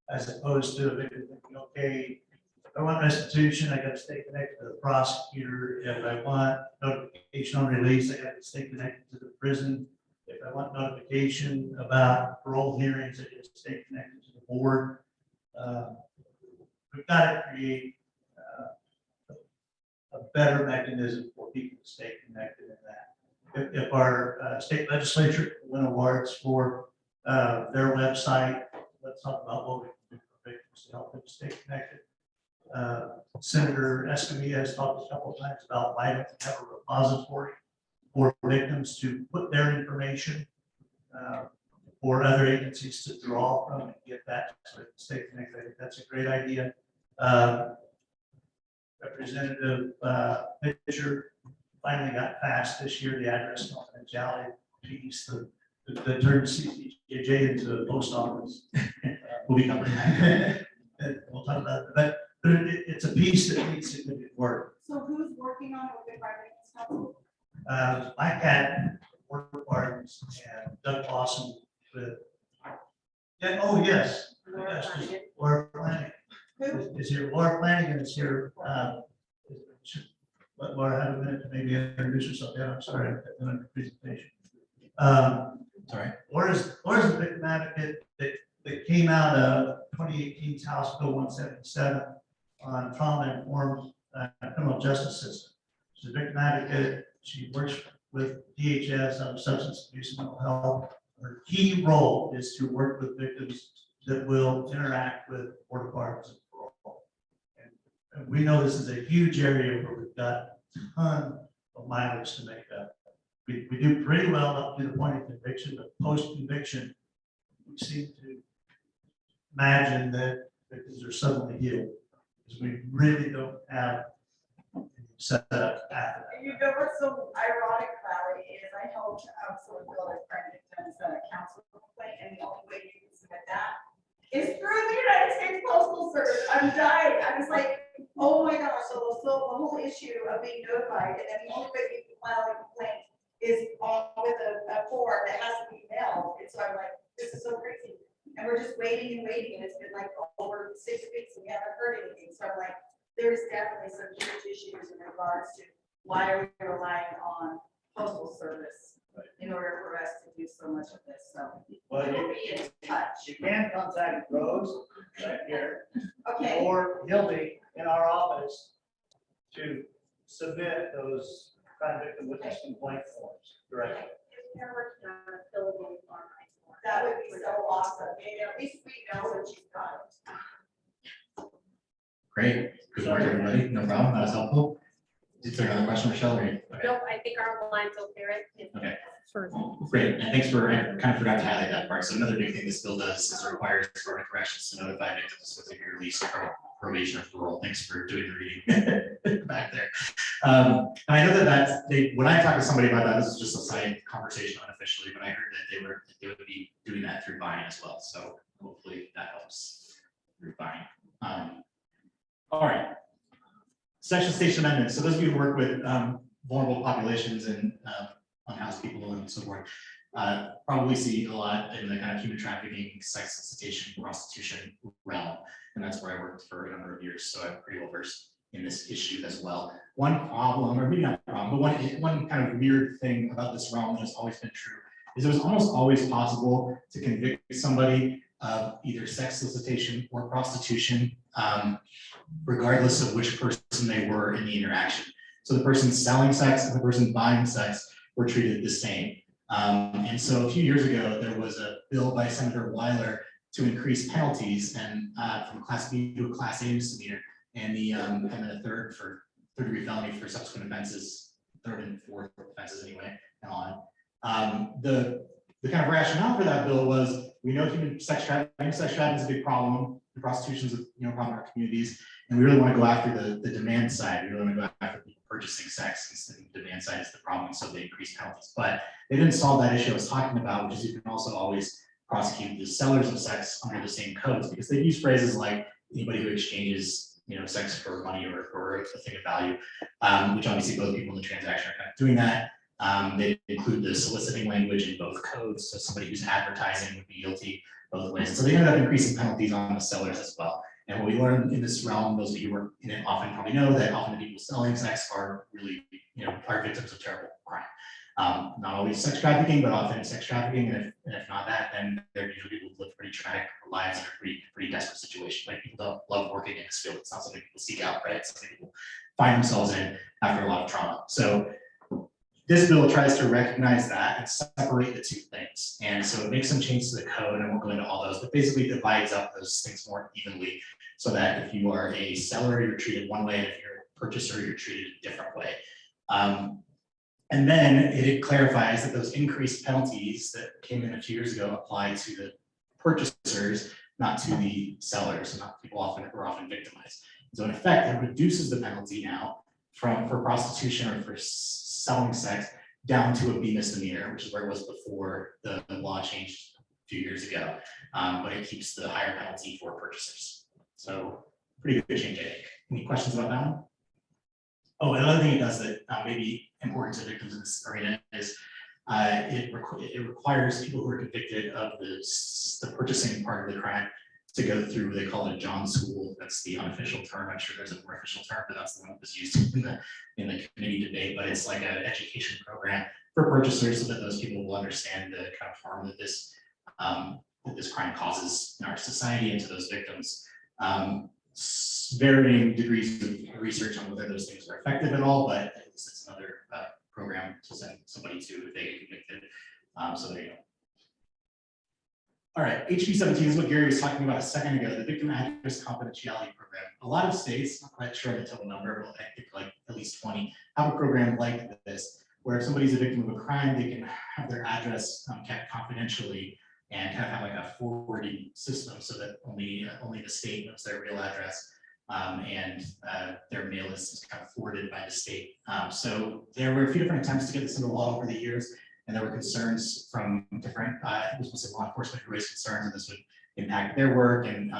as opposed to a victim thinking, okay, if I want restitution, I got to stay connected to the prosecutor. If I want notification on release, I got to stay connected to the prison. If I want notification about parole hearings, I got to stay connected to the board. We've got to create a better mechanism for people to stay connected in that. If our state legislature win awards for their website, let's talk about what we can do for victims to help them stay connected. Senator Escamilla has talked a couple of times about why don't we have a repository for victims to put their information for other agencies to draw from and get that to stay connected. I think that's a great idea. Representative Pitcher finally got passed this year, the address confidentiality piece, the turn CCJJ into a post office. We'll be covering that. And we'll talk about it, but it's a piece that needs significant work. So who's working on it with the private council? Mike had work partners and Doug Lawson with. Yeah, oh, yes. Yes, Laura Flanagan. Who? Is here, Laura Flanagan is here. Let Laura have a minute to maybe introduce herself. Yeah, I'm sorry, I've been on the presentation. Sorry. Laura's a victim advocate that came out of 2018's House Bill 177 on trauma-informed criminal justice system. She's a victim advocate. She works with DHS on substance abuse and mental health. Her key role is to work with victims that will interact with board of pardons and parole. And we know this is a huge area where we've got a ton of mileage to make up. We do pretty well up to the point of conviction, but post-conviction, we seem to imagine that victims are suddenly healed, because we really don't have set up after that. You know what's so ironic about it is I helped someone build a pregnant council complaint, and the only way you can submit that is through the United States Postal Service. I'm dying. I was like, oh my gosh, so the whole issue of being notified, and then the only way you can file a complaint is with a form that has to be mailed. And so I'm like, this is so crazy. And we're just waiting and waiting, and it's been like over 6 weeks and we haven't heard anything. So I'm like, there's definitely some huge issues in regards to why are we relying on postal service in order for us to do so much of this. So Well, we'll be in touch. you can contact Rose right here, Okay. or Hildy in our office to submit those crime victim witness complaint forms directly. That would be so awesome. And at least we know what you've got. Great. Good work, everybody. No problem. That was helpful. Is there another question, Michelle? Or? Okay. Nope, I think our line's okay, right? Okay. For Great, and thanks for, I kind of forgot to highlight that part. So another new thing this bill does is it requires Department of Corrections to notify victims within your release from probation or parole. Thanks for doing the reading back there. And I know that when I talked to somebody about that, this is just a side conversation unofficially, but I heard that they would be doing that through buying as well. So hopefully that helps through buying. All right. Section station amendments. So those of you who work with vulnerable populations and unhoused people and so forth, probably see a lot in the kind of human trafficking, sex solicitation, prostitution realm. And that's where I worked for a number of years. So I'm pretty well versed in this issue as well. One problem, or maybe not a problem, but one kind of weird thing about this realm that has always been true is it was almost always possible to convict somebody of either sex solicitation or prostitution, regardless of which person they were in the interaction. So the person selling sex and the person buying sex were treated the same. And so a few years ago, there was a bill by Senator Weiler to increase penalties and from Class B to a Class A misdemeanor, and then a third degree felony for subsequent offenses, third and fourth offenses anyway, and on. The kind of rationale for that bill was, we know human sex trafficking is a big problem, the prostitution is a problem in our communities, and we really want to go after the demand side. We really want to go after people purchasing sex, and the demand side is the problem, so they increase penalties. But they didn't solve that issue I was talking about, which is you can also always prosecute the sellers of sex under the same codes, because they use phrases like anybody who exchanges, sex for money or a thing of value, which obviously both people in the transaction are kind of doing that. They include the soliciting language in both codes, so somebody who's advertising would be guilty both ways. So they end up increasing penalties on the sellers as well. And what we learned in this realm, those of you who work in it often probably know that often the people selling sex are really, are victims of terrible crime. Not always sex trafficking, but often sex trafficking, and if not that, then they're usually people who live pretty tragic lives in a pretty desperate situation. Like, people don't love working in this field. It's not something people seek out, right? It's something people find themselves in after a lot of trauma. So this bill tries to recognize that and separate the two things. And so it makes some changes to the code, and we'll go into all those, but basically divides up those things more evenly, so that if you are a seller, you're treated one way, and if you're a purchaser, you're treated a different way. And then it clarifies that those increased penalties that came in a few years ago apply to the purchasers, not to the sellers, and not people who are often victimized. So in effect, it reduces the penalty now for prostitution or for selling sex down to a B misdemeanor, which is where it was before the law changed a few years ago. But it keeps the higher penalty for purchasers. So pretty good change, I think. Any questions about that one? Oh, another thing it does that may be important to victims in this arena is it requires people who are convicted of the purchasing part of the crime to go through what they call a John school. That's the unofficial term. I'm sure there's a more official term, but that's the one that was used in the committee debate. But it's like an education program for purchasers, so that those people will understand the kind of harm that this crime causes in our society and to those victims. Varying degrees of research on whether those things are effective at all, but at least it's another program to send somebody to if they get convicted. So there you go. All right, HB 17 is what Gary was talking about a second ago, the Victim Address Confidentiality Program. A lot of states, not quite sure the total number, but I think like at least 20, have a program like this, where if somebody's a victim of a crime, they can have their address kept confidentially and kind of have like a forwarding system, so that only the state knows their real address. And their mail is kind of forwarded by the state. So there were a few different attempts to get this into law over the years, and there were concerns from different, this was law enforcement who raised concerns that this would impact their work, and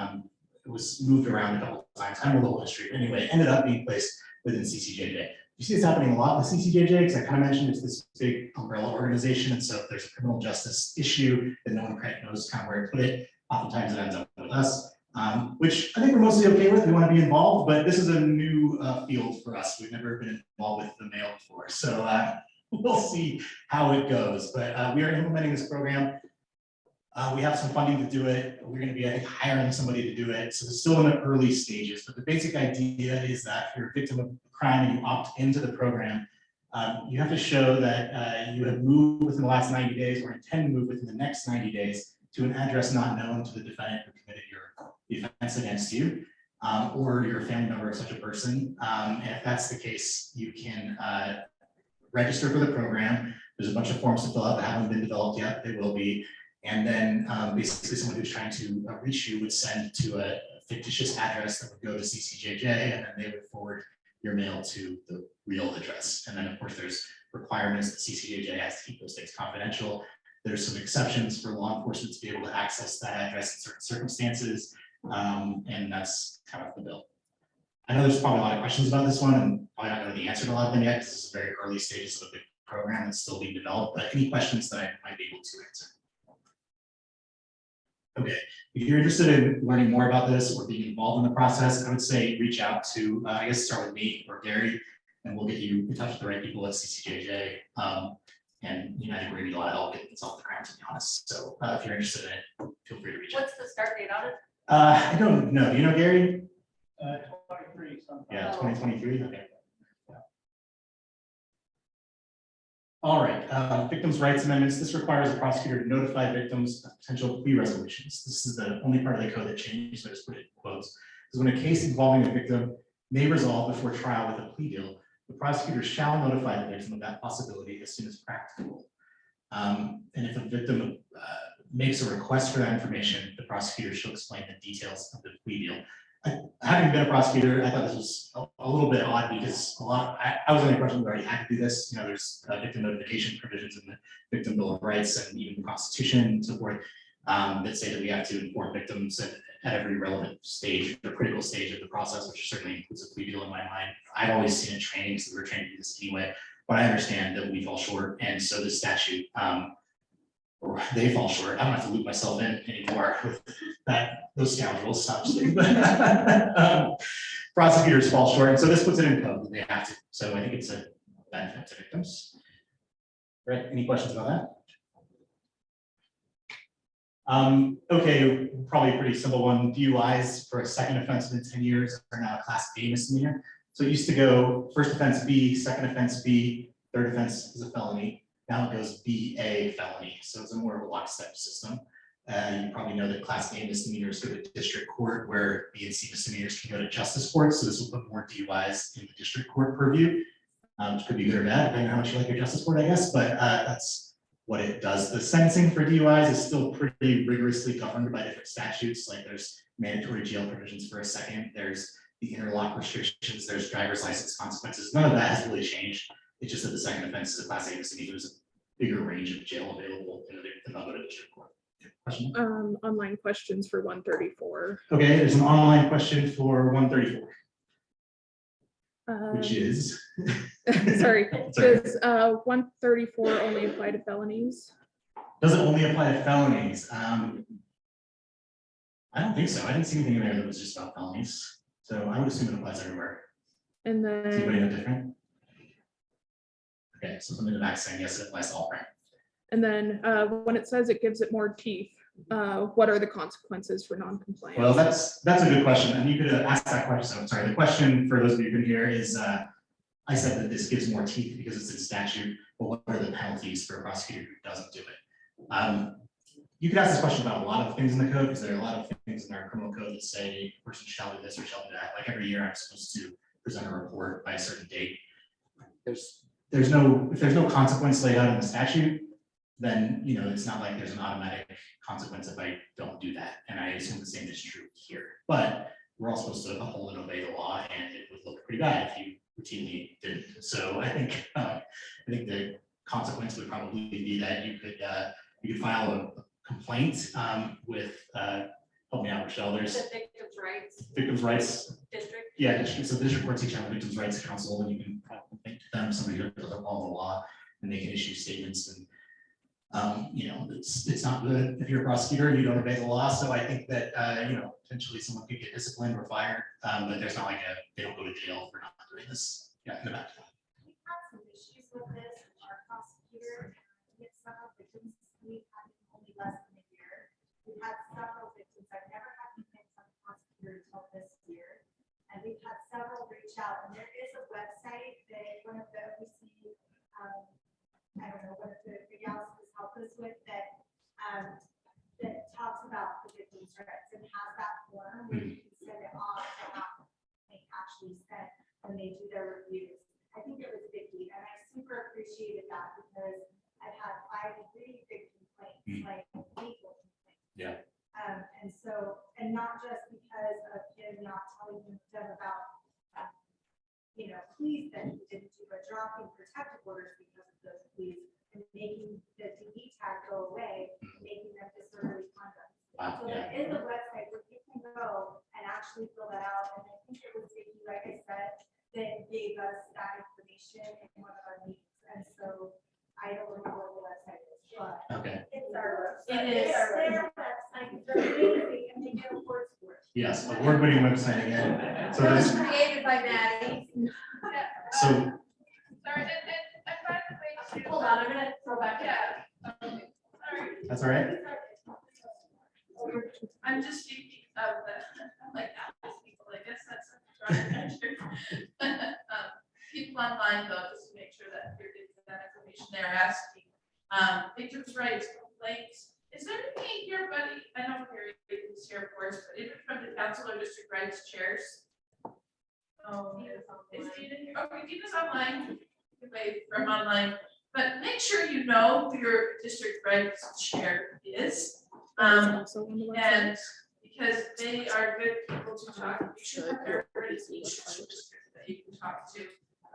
it was moved around a couple of times. I don't know the whole history, but anyway, it ended up being placed within CCJJ. You see this happening a lot with CCJJ, because I kind of mentioned it's this big umbrella organization, and so if there's a criminal justice issue that no one quite knows kind of where to put it, oftentimes it ends up with us. Which I think we're mostly okay with. We want to be involved, but this is a new field for us. We've never been involved with the mail before, so we'll see how it goes. But we are implementing this program. We have some funding to do it. We're going to be, I think, hiring somebody to do it. So it's still in the early stages, but the basic idea is that if you're a victim of a crime and you opt into the program, you have to show that you have moved within the last 90 days or intend to move within the next 90 days to an address not known to the defendant who committed the offense against you, or you're a family member of such a person. And if that's the case, you can register for the program. There's a bunch of forms to fill out that haven't been developed yet. They will be. And then basically someone who's trying to reach you would send to a fictitious address that would go to CCJJ, and then they would forward your mail to the real address. And then of course there's requirements that CCJJ has to keep those things confidential. There's some exceptions for law enforcement to be able to access that address in certain circumstances. And that's kind of the bill. I know there's probably a lot of questions about this one, and probably not know the answer to a lot of them yet, because this is very early stages of a big program that's still being developed, but any questions that I might be able to answer. Okay, if you're interested in learning more about this or being involved in the process, I would say reach out to, I guess start with me or Gary, and we'll get you in touch with the right people at CCJJ. And I think we're gonna need a lot of help getting this off the ground, to be honest. So if you're interested in it, feel free to reach out. What's the start date on it? I don't know. Do you know, Gary? 23 sometime. Yeah, 2023. Okay. Yeah. All right. Victims' rights amendments. This requires a prosecutor to notify victims of potential plea resolutions. This is the only part of the code that changed, so I just put it in quotes. Because when a case involving a victim may resolve before trial with a plea deal, the prosecutor shall notify the victim of that possibility as soon as practicable. And if a victim makes a request for that information, the prosecutor shall explain the details of the plea deal. Having been a prosecutor, I thought this was a little bit odd, because I was under the impression we already had to do this. There's victim notification provisions in the Victim Bill of Rights and even the Constitution and so forth. that say that we have to inform victims at every relevant stage or critical stage of the process, which certainly includes a plea deal in my mind. I've always seen it in training, so we're trained to do this anyway, but I understand that we fall short, and so the statute, or they fall short. I don't have to loop myself in anymore with that, those scoundrels, stop just kidding. Prosecutors fall short, and so this puts it in code, they have to, so I think it's a benefit to victims. Right, any questions about that? Okay, probably a pretty simple one. DUIs for a second offense within 10 years are now a class A misdemeanor. So it used to go first offense B, second offense B, third offense is a felony. Now it goes BA felony. So it's a more of a lockstep system. You probably know that class A misdemeanors go to district court, where B and C misdemeanors can go to justice court. So this will put more DUIs in the district court purview, which could be good or bad, depending on how much you like your justice court, I guess. But that's what it does. The sentencing for DUIs is still pretty rigorously governed by different statutes. Like there's mandatory jail provisions for a second, there's the interlock restrictions, there's driver's license consequences. None of that has really changed. It's just that the second offense is a class A misdemeanor. There's a bigger range of jail available in the other district court. Question? Online questions for 134. Okay, there's an online question for 134, which is Sorry, Sorry. does 134 only apply to felonies? Does it only apply to felonies? I don't think so. I didn't see anything in there that was just about felonies. So I would assume it applies everywhere. And Is anybody know then different? Okay, so something in the back saying yes, it applies to all, right? when it says it gives it more teeth, what are the consequences for non-compliance? Well, that's a good question, and you could ask that question. So, sorry, the question for those of you who can hear is, I said that this gives more teeth because it's in statute, but what are the penalties for a prosecutor who doesn't do it? You could ask this question about a lot of things in the code, because there are a lot of things in our criminal code that say a person shall do this or shall do that. Like every year, I'm supposed to present a report by a certain date. If there's no consequence laid out in the statute, then it's not like there's an automatic consequence if I don't do that. And I assume the same is true here. But we're all supposed to uphold and obey the law, and it would look pretty bad if you routinely didn't. So I think the consequence would probably be that you could file a complaint with help me out, Rochelle. There's The victims' rights. district. Yeah, so district courts each have a victims' rights council, and you can file a complaint to them, somebody who doesn't follow the law, and they can issue statements. And it's not good if you're a prosecutor and you don't obey the law. So I think that potentially someone could get disciplined or fired, but there's not like they don't go to jail for not doing this. Yeah, in the back. We've had some issues with this, our prosecutor, with some of the victims, we've had only less than a year. We've had several victims, I've never had complaints on the prosecutor until this year. And we've had several reach out, and there is a website that one of the OC, I don't know, one of the gals has helped us with that talks about the victim's rights and has that form where you can send it off to have they actually sent when they do their reviews. I think it was Vicky, and I super appreciated that because I've had 5 really big complaints, like legal complaints. Yeah. And not just because of him not telling them about, pleas that he didn't do, but dropping protective orders because of those pleas and making the DE tag go away, making them disorderly conduct. Wow, So yeah. there is a website where you can go and actually fill that out. And I think it was Vicky, like I said, that gave us that information in one of our meetings. And so I don't remember what the website is, but Okay. it's our website. It is. It's their website. They're amazing, and they get awards for it. Yes, award-winning website again. So That was there's created by Maddie. so Sorry, and by the way, too. Hold on, I'm gonna throw back. Yeah, okay, sorry. that's all right. I'm just thinking of I'm like, people, I guess that's a strong measure. People online though, just to make sure that you're getting that information they're asking. Victims' rights, complaints. Is there anything here, buddy? I know Harry is here, of course, but even from the council or district rights chairs? Oh, is Dina here? Okay, Dina's online. You can wait from online, but make sure you know who your district rights chair is. Also on the website. And because they are good people to talk, you should have everybody's that you can talk to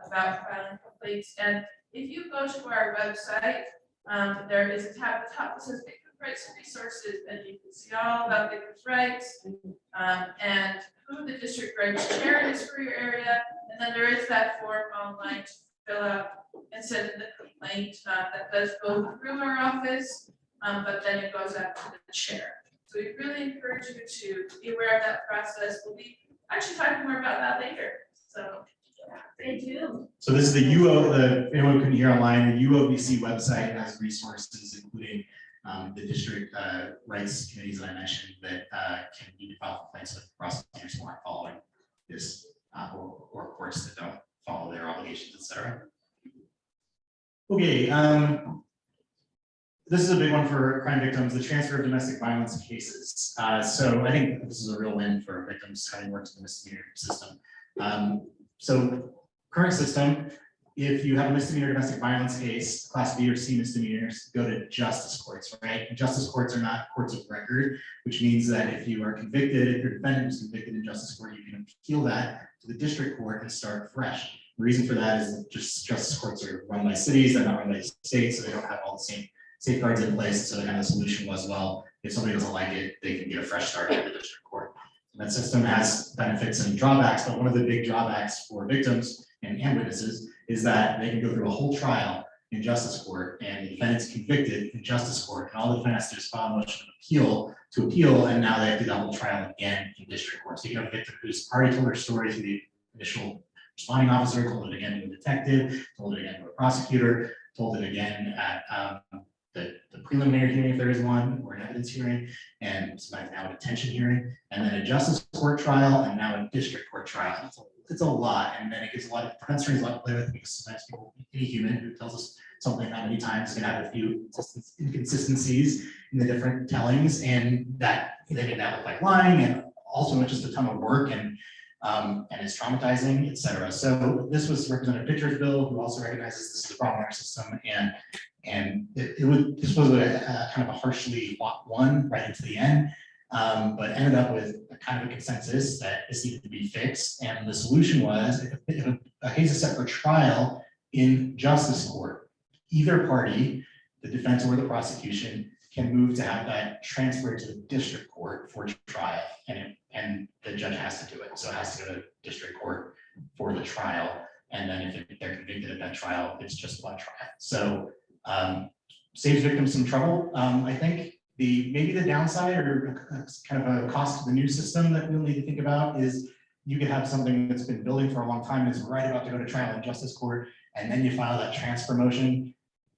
about filing complaints. And if you go to our website, there is a tab at the top that says victims' rights resources, and you can see all about victims' rights, and who the district rights chair is for your area. And then there is that form online to fill out and send in the complaint, that does go through our office, but then it goes out to the chair. So we really encourage you to be aware of that process. We'll be actually talking more about that later, so. They do. So this is the anyone couldn't hear online, the UOBC website has resources, including the district rights committees that I mentioned that can be file complaints with prosecutors who aren't following this, or courts that don't follow their obligations, et cetera. Okay, this is a big one for crime victims, the transfer of domestic violence cases. So I think this is a real win for victims having worked in the misdemeanor system. So current system, if you have a misdemeanor domestic violence case, class B or C misdemeanors, go to justice courts, right? And justice courts are not courts of record, which means that if you are convicted, if your defendant is convicted in justice court, you can appeal that to the district court and start fresh. The reason for that is that just justice courts are run by cities, they're not run by states, so they don't have all the same safeguards in place. So the kind of solution was, well, if somebody doesn't like it, they can get a fresh start at the district court. That system has benefits and drawbacks, but one of the big drawbacks for victims and witnesses is that they can go through a whole trial in justice court and the defendant's convicted in justice court, and all the defendants just file a motion to appeal, and now they have to do the whole trial again in district court. So you have a victim who's already told her story to the initial responding officer, told it again to a detective, told it again to a prosecutor, told it again at the preliminary hearing if there is one, or an evidence hearing, and sometimes now a detention hearing, and then a justice court trial, and now a district court trial. It's a lot, and then it gives a lot of defense attorneys a lot to play with, because sometimes people, any human who tells us something that many times can have a few inconsistencies in the different tellings, and that they make that look like lying, and also it's just a ton of work, and it's traumatizing, et cetera. So this was Representative Pitcher's bill, who also recognizes this is a problem in our system, and this was a kind of a harshly fought one right into the end, but ended up with a kind of a consensus that this needed to be fixed. And the solution was, if a case is set for trial in justice court, either party, the defense or the prosecution, can move to have that transferred to the district court for trial, and the judge has to do it. So it has to go to district court for the trial, and then if they're convicted of that trial, it's just one trial. So saves victims some trouble. I think maybe the downside, or kind of a cost to the new system that we'll need to think about, is you could have something that's been building for a long time and is right about to go to trial in justice court, and then you file that transfer motion.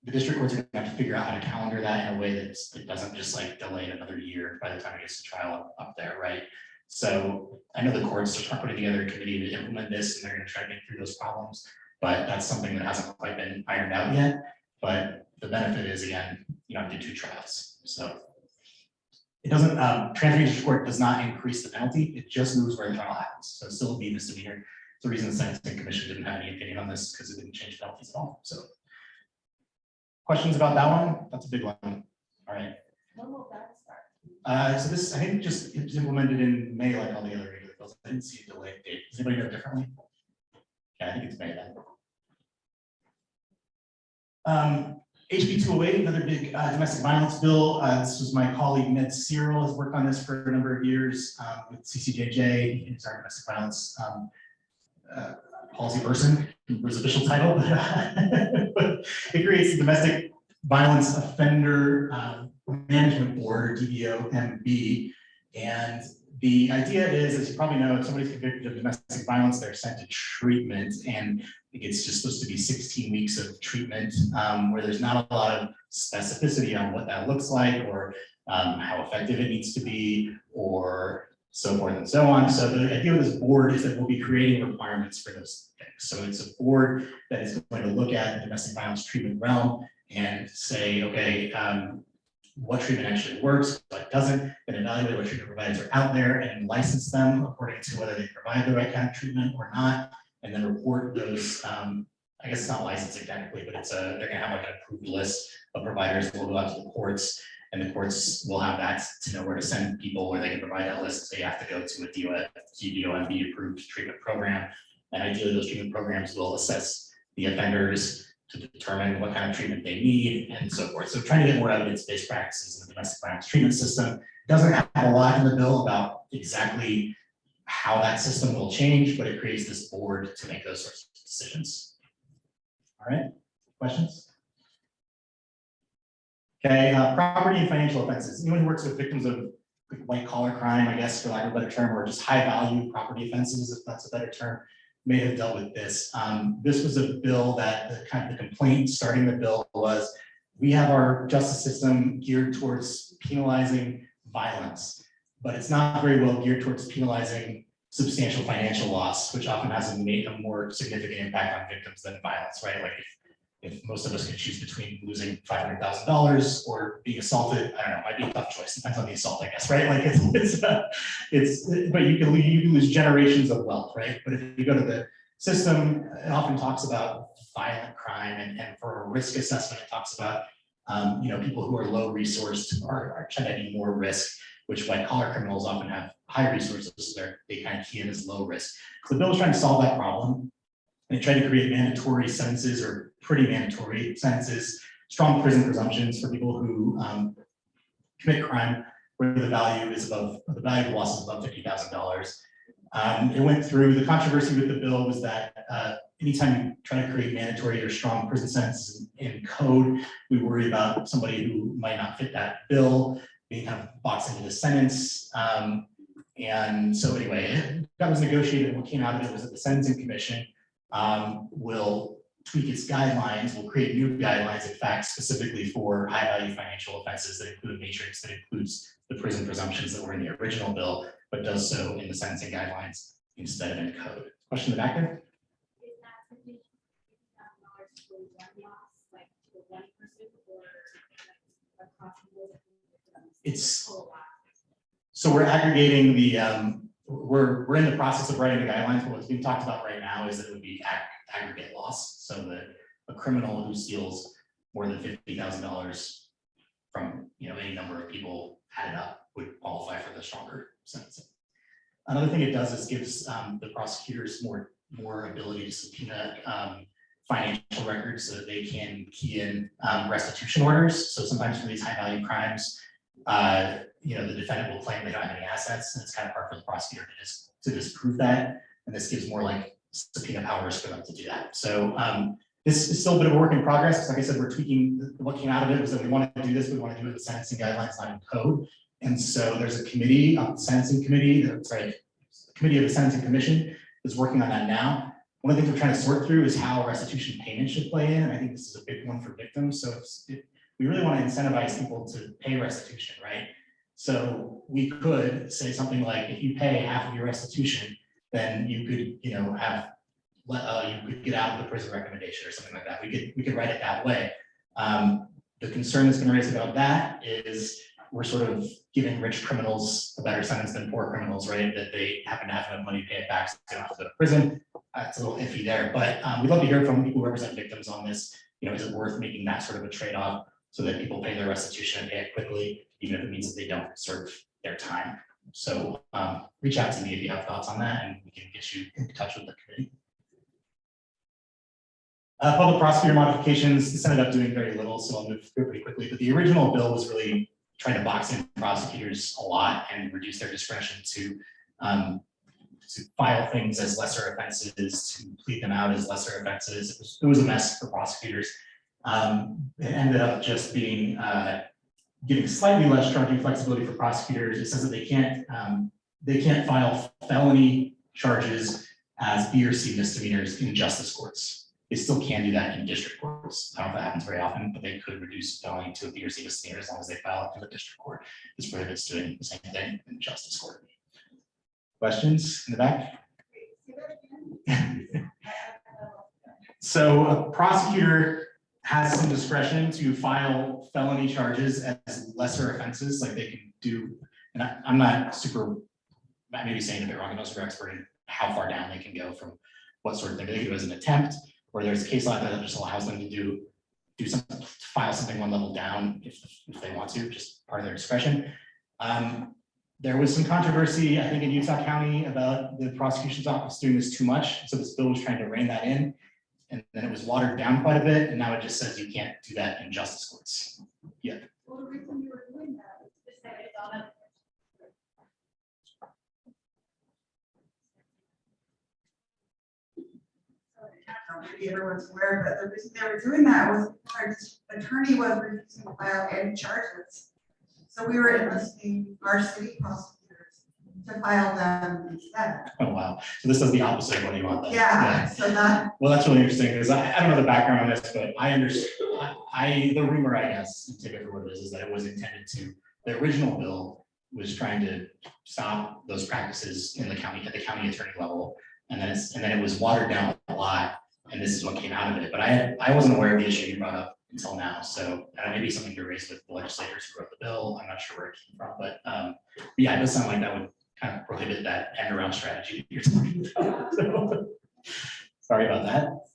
The district courts are going to have to figure out how to calendar that in a way that doesn't just like delay it another year by the time it gets to trial up there, right? So I know the courts are putting together a committee to implement this, and they're going to try to get through those problems, but that's something that hasn't quite been ironed out yet. But the benefit is, again, you don't have to do 2 trials. So it doesn't, transferring to district court does not increase the penalty. It just moves where the trial happens. So it's still be misdemeanor. It's the reason the Sentencing Commission didn't have any opinion on this, because it didn't change penalties at all. So questions about that one? That's a big one. All right. When will that start? So this, I think, just it was implemented in May, like all the other regular bills. I didn't see a delayed date. Does anybody know differently? Yeah, I think it's May then. HB 208, another big domestic violence bill. This was my colleague Ned Cyril, has worked on this for a number of years with CCJJ. He's our domestic violence policy person, was official title, but it creates the Domestic Violence Offender Management Board, or DVOMB. And the idea is, as you probably know, if somebody's convicted of domestic violence, they're sent to treatment, and it's just supposed to be 16 weeks of treatment, where there's not a lot of specificity on what that looks like, or how effective it needs to be, or so forth and so on. So the idea of this board is that we'll be creating requirements for those things. So it's a board that is going to look at the domestic violence treatment realm and say, okay, what treatment actually works, what doesn't, and evaluate what treatment providers are out there and license them according to whether they provide the right kind of treatment or not, and then report those. I guess it's not licensing technically, but it's they're gonna have like an approved list of providers that will go out to the courts, and the courts will have that to know where to send people, where they can provide that list. So you have to go to a DOMB approved treatment program, and ideally those treatment programs will assess the offenders to determine what kind of treatment they need and so forth. So trying to get more evidence-based practices in the domestic violence treatment system. Doesn't have a lot in the bill about exactly how that system will change, but it creates this board to make those sorts of decisions. All right, questions? Okay, property and financial offenses. Anyone who works with victims of white collar crime, I guess, for lack of a better term, or just high value property offenses, if that's a better term, may have dealt with this. This was a bill that the kind of the complaint starting the bill was, we have our justice system geared towards penalizing violence, but it's not very well geared towards penalizing substantial financial loss, which often has a more significant impact on victims than violence, right? Like if most of us can choose between losing $500,000 or being assaulted, I don't know, might be a tough choice. Depends on the assault, I guess, right? Like but you can lose generations of wealth, right? But if you go to the system, it often talks about violent crime, and for a risk assessment, it talks about people who are low resourced are trying to be more risk, which white collar criminals often have high resources, so they kind of key in as low risk. So the bill was trying to solve that problem. And it tried to create mandatory sentences or pretty mandatory sentences, strong prison presumptions for people who commit crime where the value is above, the value of the loss is above $50,000. It went through, the controversy with the bill was that anytime you try to create mandatory or strong prison sentences in code, we worry about somebody who might not fit that bill being kind of boxed into the sentence. And so anyway, that was negotiated, and what came out of it was that the Sentencing Commission will tweak its guidelines, will create new guidelines, in fact, specifically for high value financial offenses that include a matrix that includes the prison presumptions that were in the original bill, but does so in the sentencing guidelines instead of in code. Question in the back there? Is that $50,000 for one loss, like to one person, or like across the board? It's Total loss? So we're aggregating the we're in the process of writing the guidelines, but what's being talked about right now is that it would be aggregate loss, so that a criminal who steals more than $50,000 from any number of people added up would qualify for the stronger sentencing. Another thing it does is gives the prosecutors more ability to subpoena financial records so that they can key in restitution orders. So sometimes for these high value crimes, the defendant will claim they don't have any assets, and it's kind of hard for the prosecutor to disprove that. And this gives more like subpoena powers for them to do that. So this is still a bit of a work in progress, because like I said, we're tweaking. What came out of it was that we want to do this, we want to do it with sentencing guidelines, not in code. And so there's a committee, the sentencing committee, the committee of the Sentencing Commission is working on that now. One of the things we're trying to sort through is how restitution payments should play in. And I think this is a big one for victims. So we really want to incentivize people to pay restitution, right? So we could say something like, if you pay half of your restitution, then you could, you could get out of the prison recommendation or something like that. We could write it that way. The concern that's been raised about that is we're sort of giving rich criminals a better sentence than poor criminals, right? That they happen to have enough money to pay it back, so they don't have to go to prison. It's a little iffy there, but we'd love to hear from people who represent victims on this. Is it worth making that sort of a trade-off so that people pay their restitution and pay it quickly, even if it means that they don't serve their time? So reach out to me if you have thoughts on that, and we can get you in touch with the committee. Public prosecutor modifications, this ended up doing very little, so I'll move through pretty quickly. But the original bill was really trying to box in prosecutors a lot and reduce their discretion to file things as lesser offenses, to plead them out as lesser offenses. It was a mess for prosecutors. It ended up just being giving slightly less charging flexibility for prosecutors. It says that they can't file felony charges as B or C misdemeanors in justice courts. They still can do that in district courts. I don't know if that happens very often, but they could reduce felony to a B or C misdemeanor as long as they file it to the district court. This prohibits doing the same thing in justice court. Questions in the back? So a prosecutor has some discretion to file felony charges as lesser offenses, like they can do, and I'm not super, I may be saying a bit wrong, I'm not super expert in how far down they can go from what sort of thing. They can do as an attempt, or there's a case like that just allows them to do something, file something one level down if they want to, just part of their discretion. There was some controversy, I think, in Utah County about the prosecution's office doing this too much. So this bill was trying to rein that in. and then it was watered down quite a bit, and now it just says you can't do that in justice courts. Well, the reason you were doing that is Just say it's on it. I don't know, maybe everyone's aware, but the reason they were doing that was our attorney was refusing to file any charges. So we were enlisting our city prosecutors to file them instead. Oh, wow. So this does the opposite of what you want then. Yeah, so that, Well, that's really interesting, because I don't know the background on this, but I understand, the rumor, I guess, and take it for what it is that it was intended to, the original bill was trying to stop those practices in the county, at the county attorney level. And then it was watered down a lot, and this is what came out of it. But I wasn't aware of the issue you brought up until now, so maybe something to raise with the legislators who wrote the bill. I'm not sure where it came from, but yeah, it does sound like that would kind of prohibit that end around strategy that you're talking about. So, sorry about that.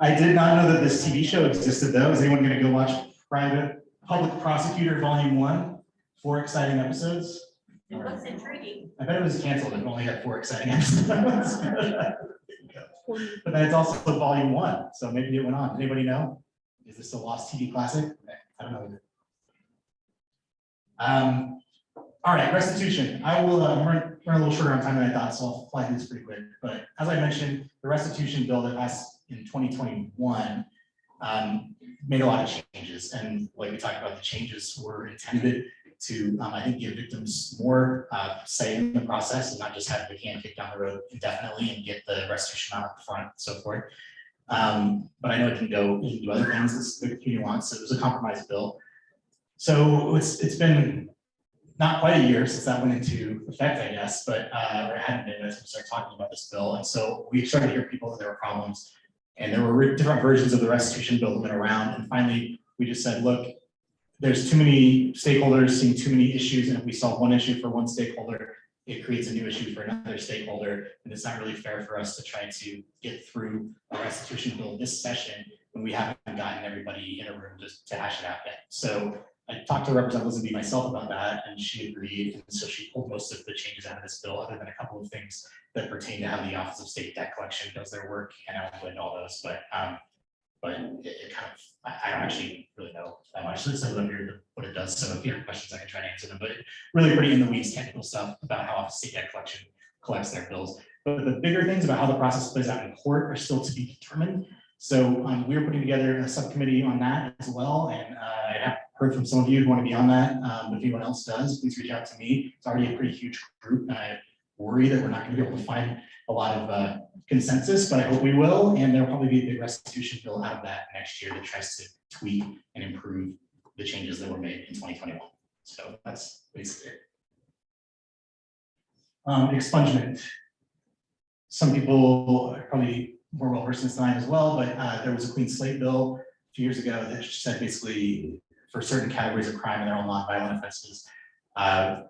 I did not know that this TV show existed though. Is anyone gonna go watch Public Prosecutor Volume 1? 4 exciting episodes. It looks intriguing. I bet it was canceled and only had 4 exciting episodes. But then it's also Volume 1, so maybe it went on. Does anybody know? Is this a lost TV classic? I don't know. All right, restitution. I will run a little shorter on time than I thought, so I'll fly through this pretty quick. But as I mentioned, the restitution bill that passed in 2021 made a lot of changes. And like we talked about, the changes were intended to, I think, give victims more say in the process and not just have the can kicked down the road indefinitely and get the restitution out up front and so forth. But I know it can do other things as the community wants. So it was a compromise bill. So it's been not quite a year since that went into effect, I guess, but or it hadn't been as we started talking about this bill. And so we started to hear people that there were problems, and there were different versions of the restitution bill that went around. And finally, we just said, look, there's too many stakeholders seeing too many issues, and if we solve one issue for one stakeholder, it creates a new issue for another stakeholder, and it's not really fair for us to try to get through a restitution bill this session when we haven't gotten everybody in a room to hash it out yet. So I talked to Representative Lisenby myself about that, and she agreed, and so she pulled most of the changes out of this bill, other than a couple of things that pertain to how the Office of State Debt Collection does their work, and I won't go into all those, but it kind of, I don't actually really know that much. So this is under what it does. So if you have questions, I can try to answer them, but really pretty in the weeds technical stuff about how Office of State Debt Collection collects their bills. But the bigger things about how the process plays out in court are still to be determined. So we're putting together a subcommittee on that as well. And I have heard from some of you who want to be on that. But if anyone else does, please reach out to me. It's already a pretty huge group, and I worry that we're not going to be able to find a lot of consensus, but I hope we will. And there'll probably be a big restitution bill out of that next year that tries to tweak and improve the changes that were made in 2021. So that's basically it. Expungement. Some people are probably more well versed in this than I am as well, but there was a clean slate bill a few years ago that said basically for certain categories of crime and their own non-violent offenses,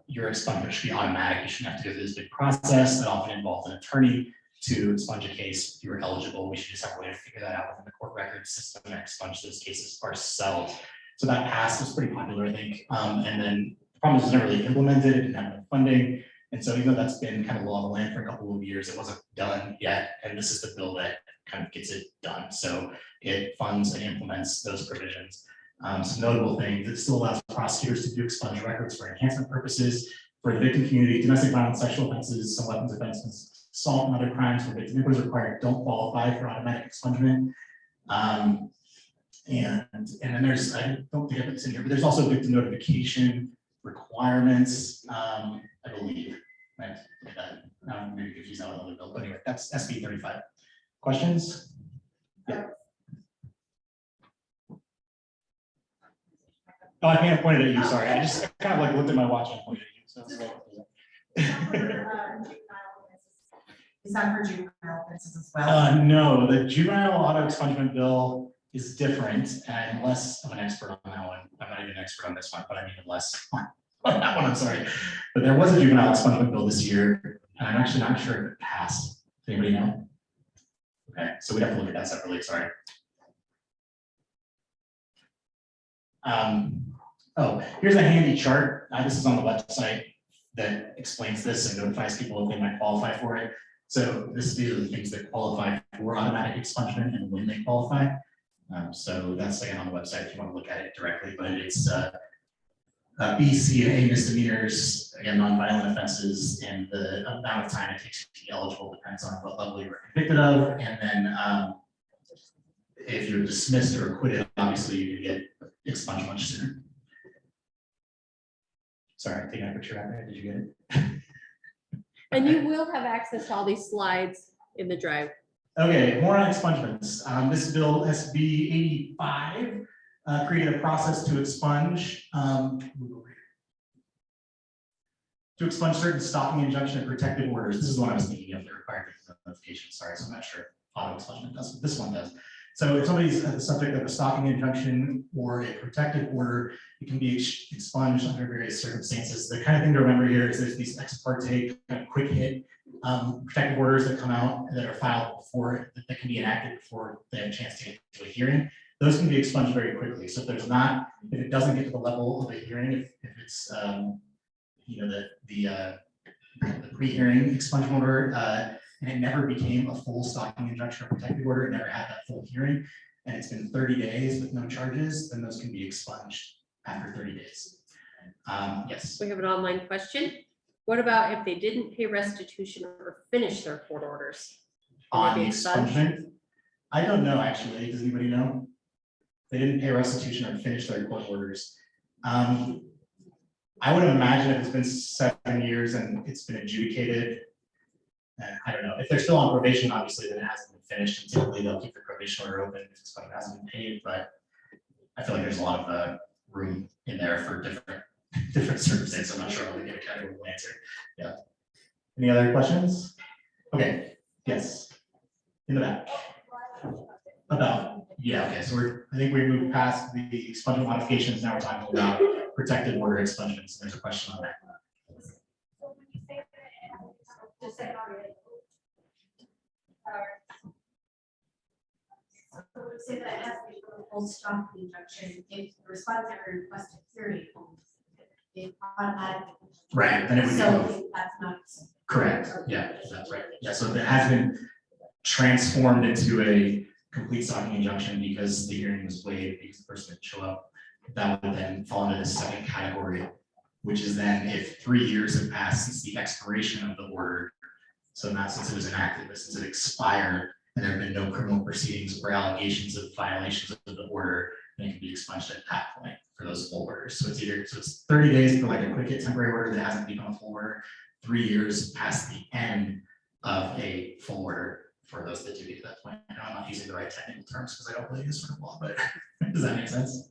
your expungement should be automatic. You shouldn't have to go through this big process that often involves an attorney to expunge a case. If you're eligible, we should just have a way to figure that out within the court record system and expunge those cases ourselves. So that passed, was pretty popular, I think. And then the problem is it was never really implemented. It didn't have enough funding. And so even though that's been kind of law of the land for a couple of years, it wasn't done yet. And this is the bill that kind of gets it done. So it funds and implements those provisions. Some notable things, it still allows prosecutors to do expunge records for enhancement purposes for the victim community, domestic violence, sexual offenses, some weapons offenses, assault and other crimes where victim input is required don't qualify for automatic expungement. And then there's, I don't think I put this in here, but there's also victim notification requirements, I believe. Right? I'm maybe confused now with another bill, but anyway, that's SB 35. Questions? Yeah. Oh, I can't point it at you, sorry. I just kind of like looked at my watch and pointed at you. So it's is that for juvenile offenses as well? No, the juvenile auto expungement bill is different, and less of an expert on that one. I'm not even an expert on this one, but I mean less on that one, I'm sorry. But there was a juvenile expungement bill this year, and I'm actually not sure if it passed. Does anybody know? Okay, so we'd have to look at that separately, sorry. Oh, here's a handy chart. This is on the website that explains this and notifies people if they might qualify for it. So these are the things that qualify for automatic expungement and when they qualify. So that's again on the website if you want to look at it directly, but it's B, C, and A misdemeanors, again, non-violent offenses, and the amount of time it takes to be eligible depends on what level you were convicted of. And then if you're dismissed or acquitted, obviously you can get expunged much sooner. Sorry, I think I put your out there. Did you get it? And you will have access to all these slides in the drive. Okay, more on expungements. This bill, SB 85, created a process to expunge certain stalking, injunction, and protective orders. This is the one I was thinking of, the required notification. Sorry, so I'm not sure auto expungement does, but this one does. So if somebody's the subject of a stalking injunction or a protective order, it can be expunged under various circumstances. The kind of thing to remember here is there's these ex parte kind of quick hit protective orders that come out that are filed before that can be enacted before they have a chance to get to a hearing. Those can be expunged very quickly. So if it doesn't get to the level of a hearing, if it's you know the pre-hearing expungement order, and it never became a full stalking injunction or protective order, it never had that full hearing, and it's been 30 days with no charges, then those can be expunged after 30 days. Yes. We have an online question. What about if they didn't pay restitution or finish their court orders? Can On they the be expunged? expungement, I don't know actually. Does anybody know? They didn't pay restitution or finish their court orders. I would imagine if it's been 7 years and it's been adjudicated, I don't know. If they're still on probation, obviously, then it hasn't been finished, and typically they'll keep the probation order open if it's something that hasn't been paid, but I feel like there's a lot of room in there for different circumstances. I'm not sure how to get a categorical answer. Yeah. Any other questions? Okay, yes. In the back. Okay, so I think we moved past the expungement modifications, now we're talking about protective order expungements. There's a question on that. So when you say that, just say already. So when you say that it has to be for a full stop injunction, if the respondent ever requested hearing, it automatically. Right, then it would be both. So that's not. Correct, yeah, that's right. Yeah, so if it has been transformed into a complete stalking injunction because the hearing was waived because the person didn't show up, that would then fall into the second category, which is then if 3 years have passed since the expiration of the order. So not since it was enacted, but since it expired and there have been no criminal proceedings or allegations of violations of the order, then it can be expunged at that point for those full orders. So it's 30 days for like a quick hit temporary order that hasn't become a full order, 3 years past the end of a full order for those that do get to that point. I know I'm not using the right technical terms because I don't really use sort of law, but does that make sense?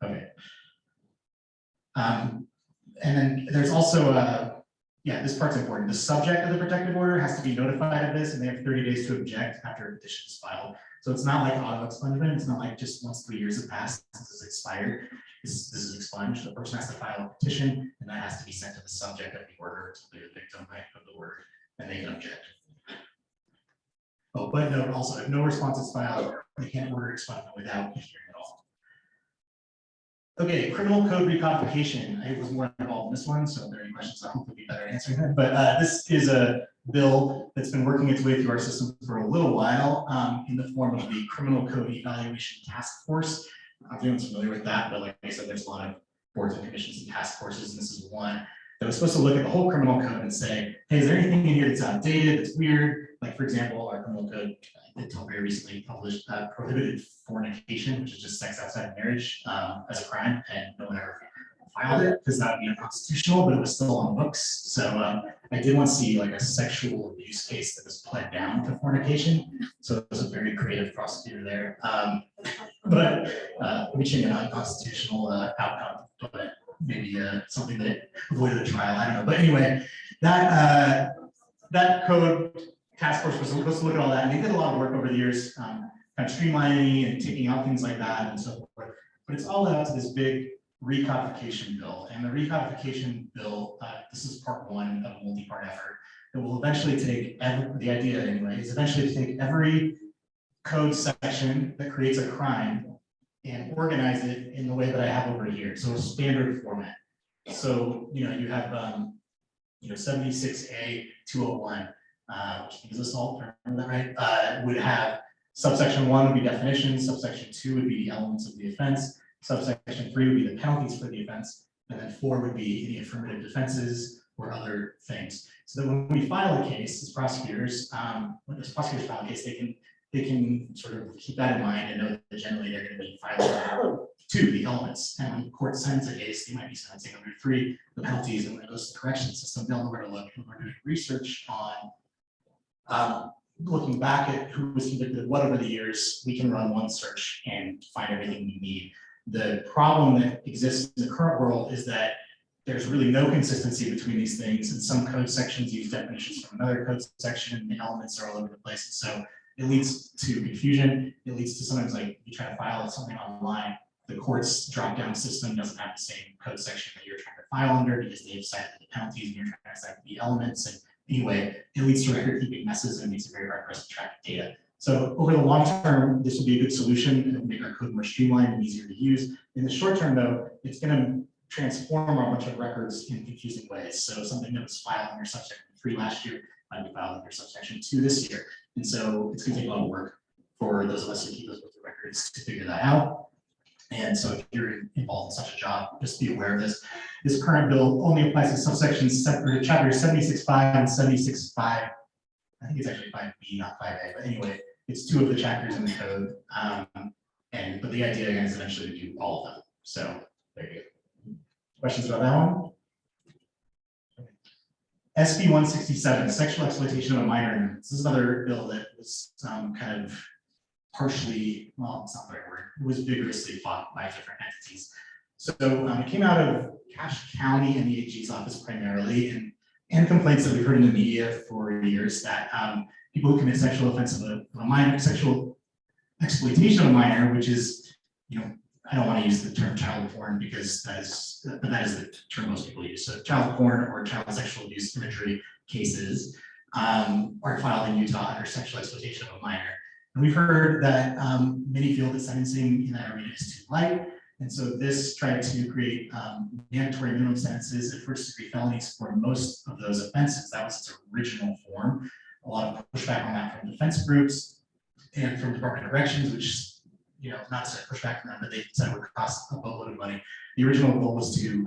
Okay. And then there's also this part's important. The subject of the protective order has to be notified of this, and they have 30 days to object after a petition is filed. So it's not like auto expungement. It's not like just once 3 years have passed, since it's expired, this is expunged. The person has to file a petition, and that has to be sent to the subject of the order, to the victim of the order, and they can object. Oh, but note also, if no response is filed, they can't order expungement without a hearing at all. Okay, criminal code recodification. I was more involved in this one, so if there are any questions, I'll hopefully be better at answering them. But this is a bill that's been working its way through our system for a little while in the form of the Criminal Code Evaluation Task Force. Everyone's familiar with that, but like I said, there's a lot of boards and commissions and task forces, and this is one that was supposed to look at the whole criminal code and say, hey, is there anything in here that's outdated, that's weird? Like, for example, our criminal code until very recently published prohibited fornication, which is just sex outside of marriage, as a crime, and no one ever filed it because that would be unconstitutional, but it was still on books. So I did want to see like a sexual abuse case that was pled down to fornication. So it was a very creative prosecutor there, but reaching an unconstitutional outcome, but maybe something that avoided a trial. I don't know, but anyway, that code task force was supposed to look at all that, and they did a lot of work over the years, kind of streamlining and taking out things like that and so forth. But it's all out to this big recodification bill, and the recodification bill, this is part one of a multi-part effort that will eventually take the idea anyway is eventually to take every code section that creates a crime and organize it in the way that I have over here. So a standard format. So you have 76A 201. which I think is assault, if I remember that right, would have subsection 1 would be definitions, subsection 2 would be the elements of the offense, subsection 3 would be the penalties for the offense, and then 4 would be any affirmative defenses or other things. So that when we file a case as prosecutors, when the prosecutors file a case, they can sort of keep that in mind and know that generally they're going to be filing to the elements. And when the court sends a case, they might be sentencing under 3, the penalties, and when it goes to the correction system, they'll know where to look. And we're doing research on looking back at who was convicted, what over the years, we can run one search and find everything we need. The problem that exists in the current world is that there's really no consistency between these things, and some code sections use definitions from another code section, and the elements are all over the place. So it leads to confusion. It leads to sometimes like you try to file something online, the court's drop-down system doesn't have the same code section that you're trying to file under because they've cited the penalties and you're trying to cite the elements. And anyway, it leads to record-keeping messes and makes it very hard for us to track data. So over the long term, this will be a good solution. It will make our code more streamlined and easier to use. In the short term, though, it's going to transform our bunch of records in confusing ways. So something that was filed under subsection 3 last year might be filed under subsection 2 this year. And so it's going to take a lot of work for those of us who keep those books of records to figure that out. And so if you're involved in such a job, just be aware of this. This current bill only applies to subsections, or chapters 76.5 and 76.5. I think it's actually 5B, not 5A, but anyway, it's 2 of the chapters in the code. But the idea again is eventually to do all of them. So there you go. Questions about that one? SB 167, sexual exploitation of a minor. This is another bill that was kind of partially, well, it's not the right word, it was vigorously fought by different entities. So it came out of Cache County and the AG's office primarily, and complaints that we've heard in the media for years that people who commit sexual offense of a minor, sexual exploitation of a minor, which is, you know, I don't want to use the term child porn because that is the term most people use. So child porn or child sexual abuse imagery cases are filed in Utah under sexual exploitation of a minor. And we've heard that many feel that sentencing in that arena is too light. And so this tried to create mandatory minimum sentences at first-degree felonies for most of those offenses. That was its original form. A lot of pushback on that from defense groups and from Department of Corrections, which, you know, not to push back from them, but they said it would cost a boatload of money. The original goal was to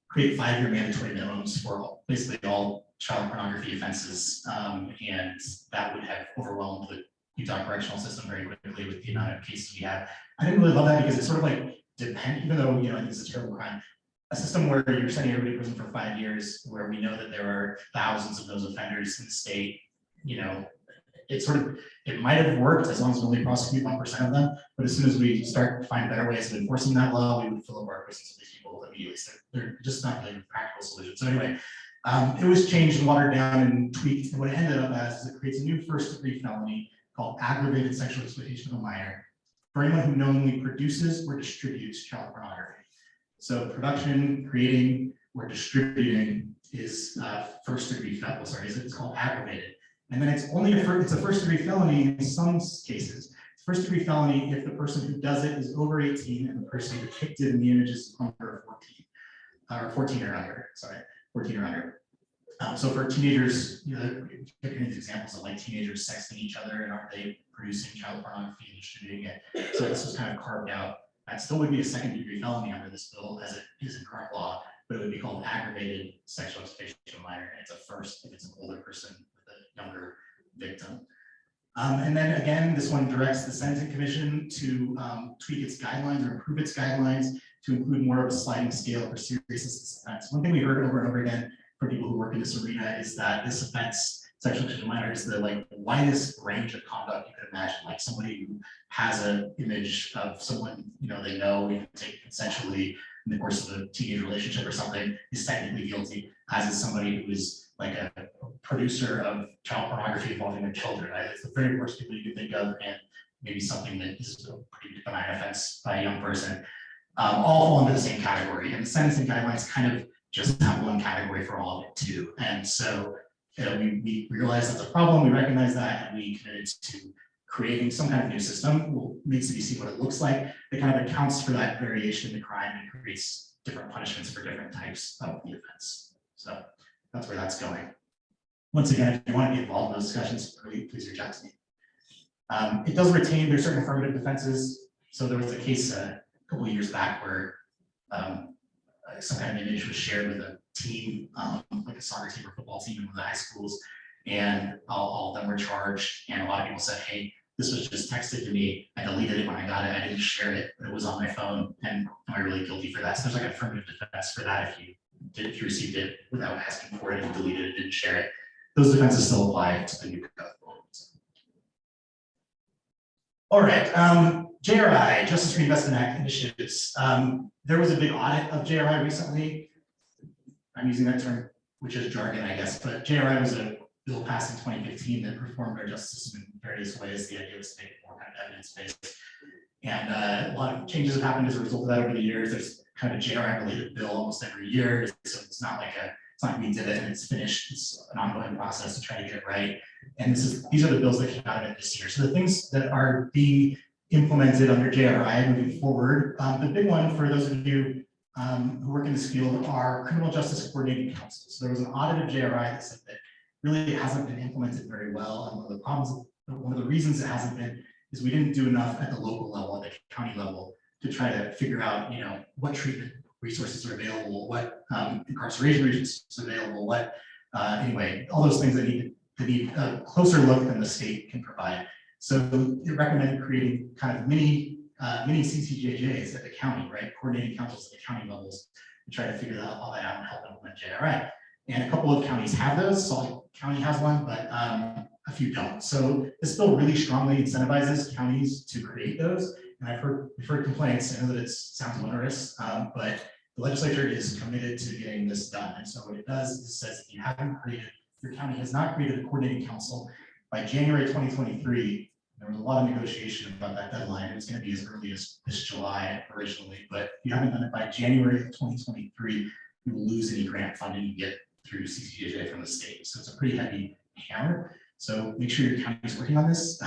create 5-year mandatory minimums for basically all child pornography offenses, and that would have overwhelmed the Utah correctional system very quickly with the amount of cases we have. I didn't really love that because it's sort of like even though, you know, I think it's a terrible crime, a system where you're sending everybody to prison for 5 years, where we know that there are thousands of those offenders in the state, you know, it might have worked as long as we only prosecute 1% of them, but as soon as we start to find better ways of enforcing that law, we would fill up our prisons with these people immediately. So they're just not really a practical solution. So anyway, it was changed and watered down and tweaked, and what it ended up as is it creates a new first-degree felony called aggravated sexual exploitation of a minor for anyone who knowingly produces or distributes child pornography. So production, creating, or distributing is first-degree felony. It's called aggravated. And then it's only it's a first-degree felony in some cases. It's first-degree felony if the person who does it is over 18 and the person depicted in the image is under 14, or 14 or under. Sorry, 14 or under. So for teenagers, you know, these examples of like teenagers sexting each other, and are they producing child pornography and distributing it? So this was kind of carved out. That still would be a second-degree felony under this bill, as it is in current law, but it would be called aggravated sexual exploitation of a minor. And it's a first if it's an older person with a younger victim. And then again, this one directs the Sentencing Commission to tweak its guidelines or improve its guidelines to include more of a sliding scale for seriousness of this offense. One thing we heard over and over again from people who work in this arena is that this offense, sexual exploitation of a minor, is the widest range of conduct you could imagine. Like somebody who has an image of someone, you know, they know, even take consensually in the course of a teenage relationship or something, is technically guilty, as is somebody who is like a producer of child pornography involving their children. It's the very worst people you can think of, and maybe something that is a pretty benign offense by a young person, all fall into the same category. And the sentencing guidelines kind of just have one category for all of it too. And so we realize that's a problem, we recognize that, and we committed to creating some kind of new system. We'll need to see what it looks like. That kind of accounts for that variation in the crime and creates different punishments for different types of the offense. So that's where that's going. once again, if you want to be involved in those discussions, please reach out to me. It does retain, there's certain affirmative defenses. So there was a case a couple of years back where some kind of image was shared with a team, like a soccer team or football team in one of the high schools, and all of them were charged. And a lot of people said, hey, this was just texted to me. I deleted it when I got it. I didn't share it, but it was on my phone. And am I really guilty for that? So there's like an affirmative defense for that if you received it without asking for it and deleted it, didn't share it. Those defenses still apply to the new code. All right, JRI, Justice Reinvestment Act initiatives. There was a big audit of JRI recently. I'm using that term, which is jargon, I guess, but JRI was a bill passed in 2015 that reformed our justice system in various ways. The idea was to make it more kind of evidence-based. And a lot of changes have happened as a result of that over the years. There's kind of a JRI-related bill almost every year, so it's not like we did it and it's finished. It's an ongoing process to try to get it right. And these are the bills that came out of it this year. So the things that are being implemented under JRI moving forward, the big one for those of you who work in this field are criminal justice coordinating councils. So there was an audit of JRI that said that really it hasn't been implemented very well. And one of the reasons it hasn't been is we didn't do enough at the local level, at the county level, to try to figure out, what treatment resources are available, what incarceration resources are available, what anyway, all those things that need a closer look than the state can provide. So it recommended creating kind of mini CCJJs at the county, right? Coordinating councils at the county levels to try to figure all that out and help implement JRI. And a couple of counties have those. Salt Lake County has one, but a few don't. So this bill really strongly incentivizes counties to create those. And we've heard complaints. I know that it sounds onerous, but the legislature is committed to getting this done. And so what it does is says if your county has not created a coordinating council by January 2023, there was a lot of negotiation about that deadline. It was going to be as early as this July originally, but if you haven't done it by January of 2023, you will lose any grant funding you get through CCJJ from the state. So it's a pretty heavy hammer. So make sure your county is working on this.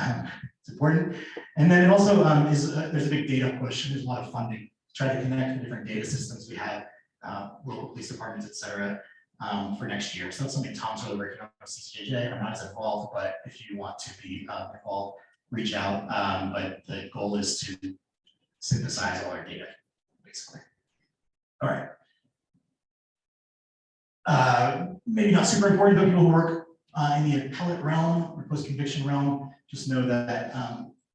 It's important. And then it also there's a big data push and there's a lot of funding to try to connect the different data systems we have, local police departments, et cetera, for next year. So that's something Tom's really working on with CCJJ. I'm not as involved, but if you want to be involved, reach out. But the goal is to synthesize all our data, basically. All right. Maybe not super important, but people who work in the appellate realm or post-conviction realm, just know that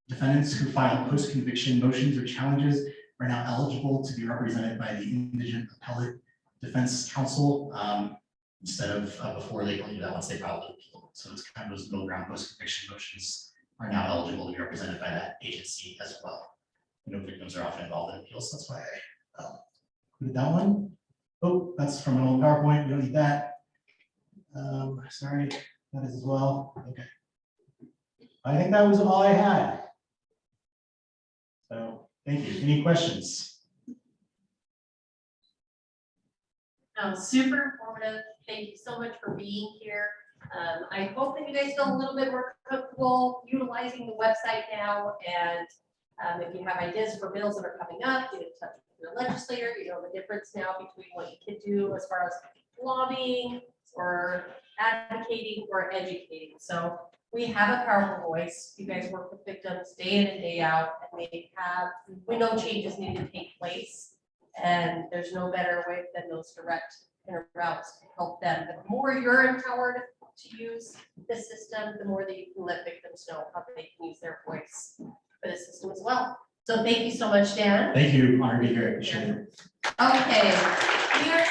defendants who file post-conviction motions or challenges are now eligible to be represented by the Indigent Appellate Defense Council instead of before they only do that once they filed an appeal. So it's kind of those middle ground post-conviction motions are now eligible to be represented by that agency as well. I know victims are often involved in appeals, so that's why I included that one. Oh, that's from an old PowerPoint. We don't need that. Sorry, that is as well. Okay. I think that was all I had. So thank you. Any questions? Super informative. Thank you so much for being here. I hope that you guys feel a little bit more comfortable utilizing the website now. And if you have ideas for bills that are coming up, get in touch with your legislator. You know the difference now between what you can do as far as lobbying or advocating or educating. So we have a powerful voice. You guys work with victims day in and day out, and we know changes need to take place. And there's no better way than those direct routes to help them. The more you're empowered to use the system, the more that you can let victims know how they can use their voice for the system as well. So thank you so much, Dan. Thank you. Honored to be here. Appreciate it. Okay. We are